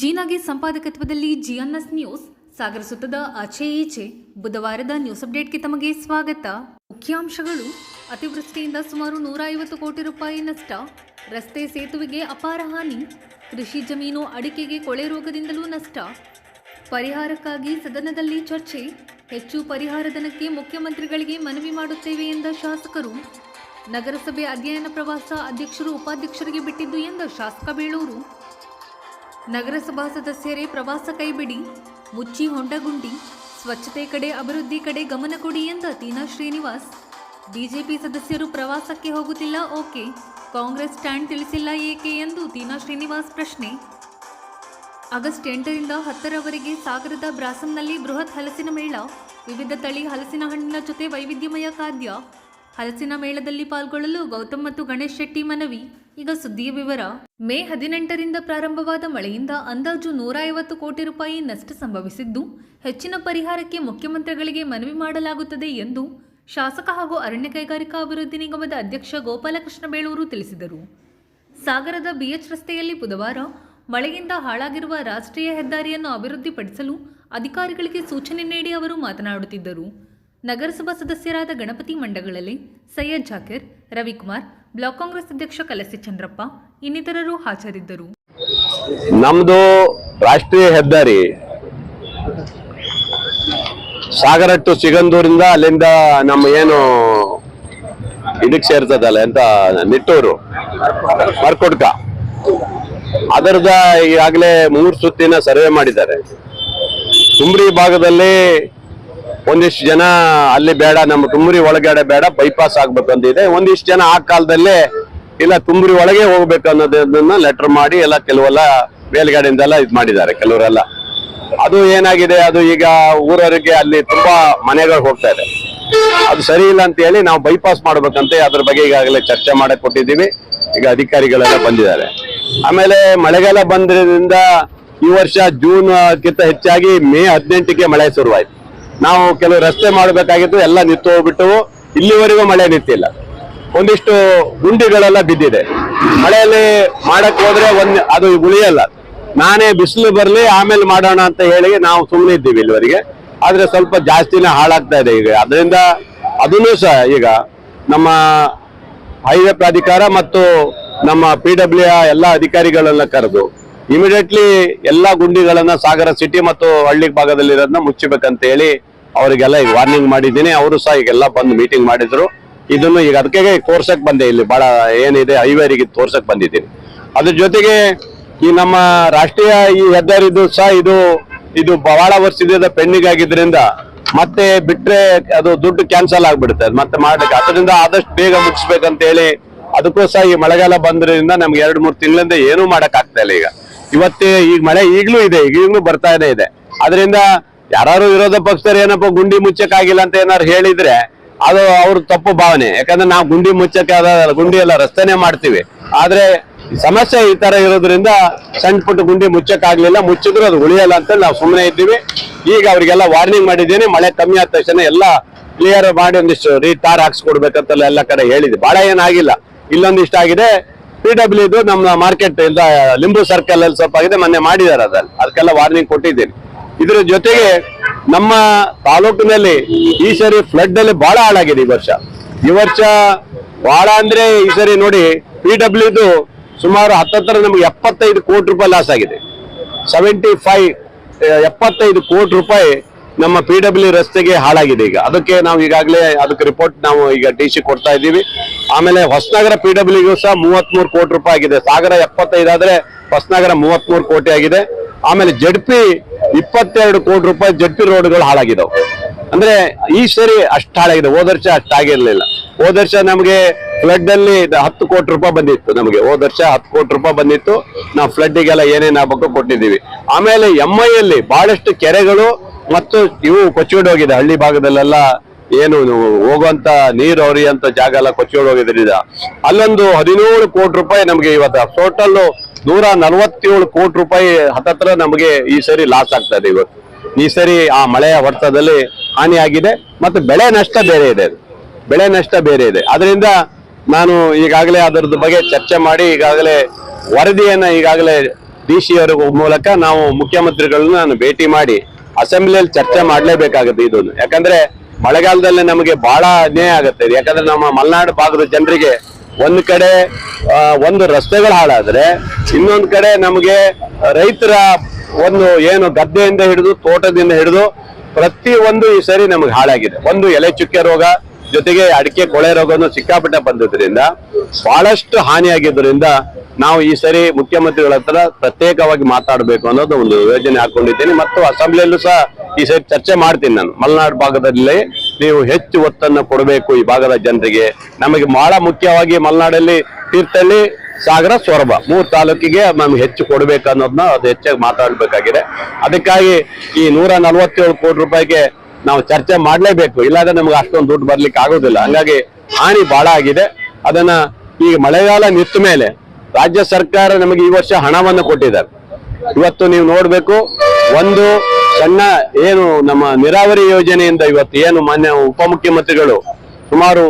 ಜೀನಾಗೆ ಸಂಪಾದಕತ್ವದಲ್ಲಿ ಜಿಎನ್ಎಸ್ news ಸಾಗರ ಸುತ್ತದ ಆಚೆ ಈಚೆ ಬುಧವಾರದ news ಅಪ್ಡೇಟ್ಗೆ ತಮಗೆ ಸ್ವಾಗತ. ಮುಖ್ಯಾಂಶಗಳು: ಅತಿವೃಷ್ಟಿಯಿಂದ ಸುಮಾರು 150 ಕೋಟಿ ರೂಪಾಯಿ ನಷ್ಟ, ರಸ್ತೆ ಸೇತುವೆಗೆ ಅಪಾರ ಹಾನಿ, ಕೃಷಿ ಜಮೀನು ಅಡಿಕೆಗೆ ಕೊಳೆ ರೋಗದಿಂದಲೂ ನಷ್ಟ, ಪರಿಹಾರಕ್ಕಾಗಿ ಸದನದಲ್ಲಿ ಚರ್ಚೆ, ಹೆಚ್ಚು ಪರಿಹಾರಧನಕ್ಕೆ ಮುಖ್ಯಮಂತ್ರಿಗಳಿಗೆ ಮನವಿ ಮಾಡುತ್ತೇವೆ ಎಂದ ಶಾಸಕರು, ನಗರಸಭೆ ಅಧ್ಯಯನ ಪ್ರವಾಸ ಅಧ್ಯಕ್ಷರು ಉಪಾಧ್ಯಕ್ಷರಿಗೆ ಬಿಟ್ಟಿದ್ದು ಎಂದ ಶಾಸಕ ಬೇಳೂರು, ನಗರಸಭಾ ಸದಸ್ಯರೇ ಪ್ರವಾಸ ಕೈಬಿಡಿ, ಮುಚ್ಚಿ ಹೊಂಡಗುಂಡಿ, ಸ್ವಚ್ಛತೆ ಕಡೆ ಅಭಿವೃದ್ಧಿ ಕಡೆ ಗಮನ ಕೊಡಿ ಎಂದ ತೀನಾ ಶ್ರೀನಿವಾಸ್, ಬಿಜೆಪಿ ಸದಸ್ಯರು ಪ್ರವಾಸಕ್ಕೆ ಹೋಗುತ್ತಿಲ್ಲ ಓಕೆ, ಕಾಂಗ್ರೆಸ್ ಸ್ಟ್ಯಾಂಡ್ ತಿಳಿಸಿಲ್ಲ ಏಕೆ ಎಂದು ತೀನಾ ಶ್ರೀನಿವಾಸ್ ಪ್ರಶ್ನೆ. ಆಗಸ್ಟ್ 8ರಿಂದ 10ರವರೆಗೆ ಸಾಗರದ ಬ್ರಾಸಂನಲ್ಲಿ ಬೃಹತ್ ಹಲಸಿನ ಮೇಳ, ವಿವಿಧ ತಳಿ ಹಲಸಿನ ಹಣ್ಣಿನ ಜೊತೆ ವೈವಿಧ್ಯಮಯ ಖಾದ್ಯ. ಹಲಸಿನ ಮೇಳದಲ್ಲಿ ಪಾಲ್ಗೊಳ್ಳಲು ಗೌತಮ್ ಮತ್ತು ಗಣೇಶ್ ಶೆಟ್ಟಿ ಮನವಿ. ಈಗ ಸುದ್ದಿಯ ವಿವರ. ಮೇ 18ರಿಂದ ಪ್ರಾರಂಭವಾದ ಮಳೆಯಿಂದ ಅಂದಾಜು 150 ಕೋಟಿ ರೂಪಾಯಿ ನಷ್ಟ ಸಂಭವಿಸಿದ್ದು, ಹೆಚ್ಚಿನ ಪರಿಹಾರಕ್ಕೆ ಮುಖ್ಯಮಂತ್ರಿಗಳಿಗೆ ಮನವಿ ಮಾಡಲಾಗುತ್ತದೆ ಎಂದು ಶಾಸಕ ಹಾಗೂ ಅರಣ್ಯ ಕೈಗಾರಿಕಾ ಅಭಿವೃದ್ಧಿ ನಿಗಮದ ಅಧ್ಯಕ್ಷ ಗೋಪಾಲಕೃಷ್ಣ ಬೇಳೂರು ತಿಳಿಸಿದರು. ಸಾಗರದ ಬಿಎಚ್ ರಸ್ತೆಯಲ್ಲಿ ಬುಧವಾರ ಮಳೆಯಿಂದ ಹಾಳಾಗಿರುವ ರಾಷ್ಟ್ರೀಯ ಹೆದ್ದಾರಿಯನ್ನು ಅಭಿವೃದ್ಧಿಪಡಿಸಲು ಅಧಿಕಾರಿಗಳಿಗೆ ಸೂಚನೆ ನೀಡಿ ಅವರು ಮಾತನಾಡುತ್ತಿದ್ದರು. ನಗರಸಭಾ ಸದಸ್ಯರಾದ ಗಣಪತಿ ಮಂಡಗಳಲ್ಲಿ ಸೈಯದ್ ಜಾಕಿರ್, ರವಿಕುಮಾರ್, ಬ್ಲಾಕ್ ಕಾಂಗ್ರೆಸ್ ಅಧ್ಯಕ್ಷ ಕಲಸಿ ಚಂದ್ರಪ್ಪ ಇನ್ನಿತರರು ಹಾಜರಿದ್ದರು. ನಮ್ದು ರಾಷ್ಟ್ರೀಯ ಹೆದ್ದಾರಿ ಸಾಗರ ಟು ಸಿಗಂದೂರಿಂದ ಅಲ್ಲಿಂದ ನಮ್ಮ ಏನು ಇದಕ್ಕೆ ಸೇರ್ತದಲ್ಲ ಅಂತ ನಿಟ್ಟೂರು ಮರ್ಕೊಡ್ಕ, ಅದರದ ಈಗಾಗಲೇ 3 ಸುತ್ತಿನ ಸರ್ವೆ ಮಾಡಿದ್ದಾರೆ. ತುಮ್ರಿ ಭಾಗದಲ್ಲಿ ಒಂದಿಷ್ಟು ಜನ ಅಲ್ಲಿ ಬೇಡ, ನಮ್ಮ ತುಮ್ರಿ ಒಳಗಡೆ ಬೇಡ, ಬೈಪಾಸ್ ಆಗ್ಬೇಕಂತಿದೆ. ಒಂದಿಷ್ಟು ಜನ ಆ ಕಾಲದಲ್ಲೇ ಇಲ್ಲ ತುಮ್ರಿ ಒಳಗೆ ಹೋಗ್ಬೇಕು ಅನ್ನೋದನ್ನ ಲೆಟರ್ ಮಾಡಿ ಎಲ್ಲ ಕೆಲವೆಲ್ಲ ಮೇಲ್ಗಡೆಯಿಂದೆಲ್ಲ ಇದು ಮಾಡಿದ್ದಾರೆ ಕೆಲವರೆಲ್ಲ. ಅದು ಏನಾಗಿದೆ, ಅದು ಈಗ ಊರವರಿಗೆ ಅಲ್ಲಿ ತುಂಬಾ ಮನೆಗಳು ಹೋಗ್ತಾ ಇದೆ, ಅದು ಸರಿ ಇಲ್ಲ ಅಂತ ಹೇಳಿ ನಾವು ಬೈಪಾಸ್ ಮಾಡ್ಬೇಕಂತ ಅದ್ರ ಬಗ್ಗೆ ಈಗಾಗಲೇ ಚರ್ಚೆ ಮಾಡಕ್ ಕೊಟ್ಟಿದ್ದೀವಿ. ಈಗ ಅಧಿಕಾರಿಗಳೆಲ್ಲ ಬಂದಿದ್ದಾರೆ. ಆಮೇಲೆ ಮಳೆಗಾಲ ಬಂದ್ರಿಂದ ಈ ವರ್ಷ ಜೂನ್ ಗಿಂತ ಹೆಚ್ಚಾಗಿ ಮೇ 18ಕ್ಕೆ ಮಳೆ ಶುರುವಾಯ್ತು. ನಾವು ಕೆಲವು ರಸ್ತೆ ಮಾಡಬೇಕಾಗಿತ್ತು, ಎಲ್ಲ ನಿಂತು ಹೋಗ್ಬಿಟ್ಟು ಇಲ್ಲಿವರೆಗೂ ಮಳೆ ನಿಂತಿಲ್ಲ. ಒಂದಿಷ್ಟು ಗುಂಡಿಗಳೆಲ್ಲ ಬಿದ್ದಿದೆ. ಮಳೆಯಲ್ಲಿ ಮಾಡಕ್ ಹೋದ್ರೆ ಅದು ಉಳಿಯಲ್ಲ. ನಾನೇ ಬಿಸಿಲು ಬರ್ಲಿ ಆಮೇಲೆ ಮಾಡೋಣ ಅಂತ ಹೇಳಿ ನಾವು ಸುಮ್ಮನೆ ಇದ್ದೀವಿ ಇಲ್ಲಿವರೆಗೆ. ಆದ್ರೆ ಸ್ವಲ್ಪ ಜಾಸ್ತಿನೇ ಹಾಳಾಗ್ತಾ ಇದೆ ಈಗ. ಅದರಿಂದ ಅದನ್ನು ಸಹ ಈಗ ನಮ್ಮ ಹೈವೇ ಪ್ರಾಧಿಕಾರ ಮತ್ತು ನಮ್ಮ PW ಎಲ್ಲ ಅಧಿಕಾರಿಗಳೆಲ್ಲ ಕರೆದು ಇಮಿಡಿಯೇಟ್ಲಿ ಎಲ್ಲಾ ಗುಂಡಿಗಳನ್ನ ಸಾಗರ ಸಿಟಿ ಮತ್ತು ಹಳ್ಳಿ ಭಾಗದಲ್ಲಿರೋದನ್ನ ಮುಚ್ಚಬೇಕಂತ ಹೇಳಿ ಅವರಿಗೆಲ್ಲ ಈಗ ವಾರ್ನಿಂಗ್ ಮಾಡಿದ್ದೀನಿ. ಅವರು ಸಹ ಈಗೆಲ್ಲ ಬಂದು ಮೀಟಿಂಗ್ ಮಾಡಿದ್ರು. ಇದನ್ನು ಈಗ ಅದಕ್ಕೆ ತೋರ್ಸಕ್ ಬಂದೆ, ಇಲ್ಲಿ ಬಹಳ ಏನಿದೆ ಹೈವೇರಿಗೆ ತೋರ್ಸಕ್ ಬಂದಿದ್ದೀನಿ. ಅದ್ರ ಜೊತೆಗೆ ಈ ನಮ್ಮ ರಾಷ್ಟ್ರೀಯ ಈ ಹೆದ್ದಾರಿದು ಸಹ ಇದು ಬಹಳ ವರ್ಷದಿಂದ ಪೆಂಡಿಂಗ್ ಆಗಿದ್ರಿಂದ ಮತ್ತೆ ಬಿಟ್ರೆ ಅದು ದುಡ್ಡು ಕ್ಯಾನ್ಸಲ್ ಆಗ್ಬಿಡುತ್ತೆ ಮತ್ತೆ ಮಾಡಕ್ಕೆ. ಅದರಿಂದ ಆದಷ್ಟು ಬೇಗ ಮುಗಿಸ್ಬೇಕಂತ ಹೇಳಿ ಅದಕ್ಕೂ ಸಹ ಈ ಮಳೆಗಾಲ ಬಂದ್ರಿಂದ ನಮ್ಗೆ 2-3 ತಿಂಗಳಿಂದ ಏನೂ ಮಾಡಕ್ ಆಗ್ತಾ ಇಲ್ಲ. ಈಗ ಈಗ ಮಳೆ ಈಗಲೂ ಇದೆ, ಈಗಲೂ ಬರ್ತಾನೆ ಇದೆ. ಅದರಿಂದ ಯಾರು ವಿರೋಧ ಪಕ್ಷದವ್ರು ಏನಪ್ಪ ಗುಂಡಿ ಮುಚ್ಚಕ್ಕಾಗಿಲ್ಲ ಅಂತ ಏನಾರು ಹೇಳಿದ್ರೆ ಅದು ಅವ್ರ ತಪ್ಪು ಭಾವನೆ. ಯಾಕಂದ್ರೆ ನಾವು ಗುಂಡಿ ಮುಚ್ಚಕ್ಕೆ ಗುಂಡಿ ಎಲ್ಲ ರಸ್ತೆನೆ ಮಾಡ್ತೀವಿ. ಆದ್ರೆ ಸಮಸ್ಯೆ ಈ ತರ ಇರೋದ್ರಿಂದ ಸಣ್ಣ ಪುಟ್ಟ ಗುಂಡಿ ಮುಚ್ಚಕ್ಕಾಗ್ಲಿಲ್ಲ, ಮುಚ್ಚಿದ್ರು ಅದು ಉಳಿಯಲ್ಲ ಅಂತ ನಾವು ಸುಮ್ಮನೆ ಇದ್ದೀವಿ. ಈಗ ಅವ್ರಿಗೆಲ್ಲ ವಾರ್ನಿಂಗ್ ಮಾಡಿದ್ದೀನಿ. ಮಳೆ ಕಮ್ಮಿ ಆದ ತಕ್ಷಣ ಎಲ್ಲ ಕ್ಲಿಯರ್ ಮಾಡಿ ಒಂದಿಷ್ಟು ತಾರ್ ಹಾಕ್ಸ್ಕೊಡ್ಬೇಕಂತೆಲ್ಲ ಎಲ್ಲ ಕಡೆ ಹೇಳಿದೆ. ಬಹಳ ಏನಾಗಿಲ್ಲ, ಇಲ್ಲೊಂದಿಷ್ಟ ಆಗಿದೆ. PW ನಮ್ಮ ಮಾರ್ಕೆಟ್ ಇಂದ ಲಿಂಬು ಸರ್ಕಲ್ ಅಲ್ಲಿ ಸ್ವಲ್ಪ ಆಗಿದೆ, ಮೊನ್ನೆ ಮಾಡಿದ್ದಾರೆ. ಅದಕ್ಕೆಲ್ಲ ವಾರ್ನಿಂಗ್ ಕೊಟ್ಟಿದ್ದೀನಿ. ಇದ್ರ ಜೊತೆಗೆ ನಮ್ಮ ತಾಲೂಕಿನಲ್ಲಿ ಈ ಸರಿ ಫ್ಲಡ್ ಅಲ್ಲಿ ಬಹಳ ಹಾಳಾಗಿದೆ ಈ ವರ್ಷ ಬಹಳ ಅಂದ್ರೆ ಈ ಸರಿ ನೋಡಿ PW ಸುಮಾರು ಹತ್ತತ್ರ ನಮ್ಗೆ 75 ಕೋಟಿ ರೂಪಾಯಿ ಲಾಸ್ ಆಗಿದೆ. 75 ಕೋಟಿ ರೂಪಾಯಿ ನಮ್ಮ PW ರಸ್ತೆಗೆ ಹಾಳಾಗಿದೆ. ಈಗ ಅದಕ್ಕೆ ನಾವು ಈಗಾಗಲೇ ಅದಕ್ಕೆ ರಿಪೋರ್ಟ್ ನಾವು ಈಗ DC ಕೊಡ್ತಾ ಇದ್ದೀವಿ. ಆಮೇಲೆ ಹೊಸನಗರ PWಗೂ ಸಹ 33 ಕೋಟಿ ರೂಪಾಯಿ ಆಗಿದೆ. ಸಾಗರ 75 ಆದ್ರೆ ಹೊಸನಗರ 33 ಕೋಟಿ ಆಗಿದೆ. ಆಮೇಲೆ ZP 22 ಕೋಟಿ ರೂಪಾಯಿ ZP ರೋಡ್ಗಳು ಹಾಳಾಗಿದ್ದಾವೆ. ಅಂದ್ರೆ ಈ ಸರಿ ಅಷ್ಟು ಹಾಳಾಗಿದೆ, ಹೋದ ವರ್ಷ ಅಷ್ಟಾಗಿರ್ಲಿಲ್ಲ. ಹೋದ ವರ್ಷ ನಮಗೆ ಫ್ಲಡ್ ಅಲ್ಲಿ 10 ಕೋಟಿ ರೂಪಾಯಿ ಬಂದಿತ್ತು. ನಮಗೆ ಹೋದ ವರ್ಷ 10 ಕೋಟಿ ರೂಪಾಯಿ ಬಂದಿತ್ತು. ನಾವು ಫ್ಲಡ್ಗೆಲ್ಲ ಏನೇನ್ ಆಗ್ಬೇಕು ಕೊಟ್ಟಿದ್ದೀವಿ. ಆಮೇಲೆ MI ಯಲ್ಲಿ ಬಹಳಷ್ಟು ಕೆರೆಗಳು ಮತ್ತು ಇವು ಕೊಚ್ಚಿಕೊಂಡು ಹೋಗಿದೆ. ಹಳ್ಳಿ ಭಾಗದಲ್ಲೆಲ್ಲ ಏನು ಹೋಗುವಂತ ನೀರು ಹರಿಯುವಂತ ಜಾಗ ಎಲ್ಲ ಕೊಚ್ಚಿಕೊಂಡು ಹೋಗಿದ್ರಿಂದ ಅಲ್ಲೊಂದು 17 ಕೋಟಿ ರೂಪಾಯಿ ನಮಗೆ ಇವತ್ತು ಟೋಟಲ್ 147 ಕೋಟಿ ರೂಪಾಯಿ ಹತ್ತತ್ರ ನಮಗೆ ಈ ಸರಿ ಲಾಸ್ ಆಗ್ತಾ ಇದೆ. ಇವತ್ತು ಈ ಸರಿ ಆ ಮಳೆಯ ಹೊಡೆತದಲ್ಲಿ ಹಾನಿ ಆಗಿದೆ. ಮತ್ತು ಬೆಳೆ ನಷ್ಟ ಬೇರೆ ಇದೆ. ಅದರಿಂದ ನಾನು ಈಗಾಗಲೇ ಅದರದ ಬಗ್ಗೆ ಚರ್ಚೆ ಮಾಡಿ ಈಗಾಗಲೇ ವರದಿಯನ್ನ ಈಗಾಗಲೇ DC ಅವರ ಮೂಲಕ ನಾವು ಮುಖ್ಯಮಂತ್ರಿಗಳನ್ನ ನಾನು ಭೇಟಿ ಮಾಡಿ ಅಸೆಂಬ್ಲಿಯಲ್ಲಿ ಚರ್ಚೆ ಮಾಡಲೇಬೇಕಾಗುತ್ತೆ ಇದನ್ನು. ಯಾಕಂದ್ರೆ ಮಳೆಗಾಲದಲ್ಲಿ ನಮಗೆ ಬಹಳ ಅನ್ಯಾಯ ಆಗುತ್ತೆ. ಯಾಕಂದ್ರೆ ನಮ್ಮ ಮಲೆನಾಡು ಭಾಗದ ಜನರಿಗೆ ಒಂದು ಕಡೆ ಒಂದು ರಸ್ತೆಗಳು ಹಾಳಾದ್ರೆ, ಇನ್ನೊಂದು ಕಡೆ ನಮಗೆ ರೈತರ ಒಂದು ಏನು ಗದ್ದೆಯಿಂದ ಹಿಡಿದು ತೋಟದಿಂದ ಹಿಡಿದು ಪ್ರತಿ ಒಂದು ಈ ಸರಿ ನಮಗೆ ಹಾಳಾಗಿದೆ. ಒಂದು ಎಲೆ ಚುಕ್ಕೆ ರೋಗ, ಜೊತೆಗೆ ಅಡಿಕೆ ಕೊಳೆ ರೋಗವನ್ನು ಸಿಕ್ಕಾಪಟ್ಟೆ ಬಂದಿದ್ರಿಂದ ಬಹಳಷ್ಟು ಹಾನಿಯಾಗಿದ್ದರಿಂದ ನಾವು ಈ ಸರಿ ಮುಖ್ಯಮಂತ್ರಿಗಳ ಹತ್ರ ಪ್ರತ್ಯೇಕವಾಗಿ ಮಾತಾಡಬೇಕು ಅನ್ನೋದು ಒಂದು ಯೋಜನೆ ಹಾಕೊಂಡಿದ್ದೀನಿ. ಮತ್ತು ಅಸೆಂಬ್ಲಿಯಲ್ಲೂ ಸಹ ಈ ಸರಿ ಚರ್ಚೆ ಮಾಡ್ತೀನಿ. ನಾನು ಮಲೆನಾಡು ಭಾಗದಲ್ಲಿ ನೀವು ಹೆಚ್ಚು ಒತ್ತನ್ನು ಕೊಡಬೇಕು ಈ ಭಾಗದ ಜನರಿಗೆ. ನಮಗೆ ಬಹಳ ಮುಖ್ಯವಾಗಿ ಮಲೆನಾಡಲ್ಲಿ ತೀರ್ಥಹಳ್ಳಿ, ಸಾಗರ, ಸೊರಬ 3 ತಾಲೂಕಿಗೆ ನಮ್ಗೆ ಹೆಚ್ಚು ಕೊಡಬೇಕು ಅನ್ನೋದನ್ನ ಅದು ಹೆಚ್ಚಾಗಿ ಮಾತಾಡಬೇಕಾಗಿದೆ. ಅದಕ್ಕಾಗಿ ಈ 147 ಕೋಟಿ ರೂಪಾಯಿಗೆ ನಾವು ಚರ್ಚೆ ಮಾಡಲೇಬೇಕು. ಇಲ್ಲಾಂದ್ರೆ ನಮ್ಗೆ ಅಷ್ಟೊಂದು ದುಡ್ಡು ಬರ್ಲಿಕ್ಕೆ ಆಗೋದಿಲ್ಲ. ಹಂಗಾಗಿ ಹಾನಿ ಬಹಳ ಆಗಿದೆ. ಅದನ್ನ ಈಗ ಮಳೆಗಾಲ ನಿಂತ ಮೇಲೆ ರಾಜ್ಯ ಸರ್ಕಾರ ನಮಗೆ ಈ ವರ್ಷ ಹಣವನ್ನು ಕೊಟ್ಟಿದ್ದಾರೆ. ಇವತ್ತು ನೀವು ನೋಡ್ಬೇಕು, ಒಂದು ಸಣ್ಣ ಏನು ನಮ್ಮ ನೀರಾವರಿ ಯೋಜನೆಯಿಂದ ಇವತ್ತು ಏನು ಮಾನ್ಯ ಉಪಮುಖ್ಯಮಂತ್ರಿಗಳು ಸುಮಾರು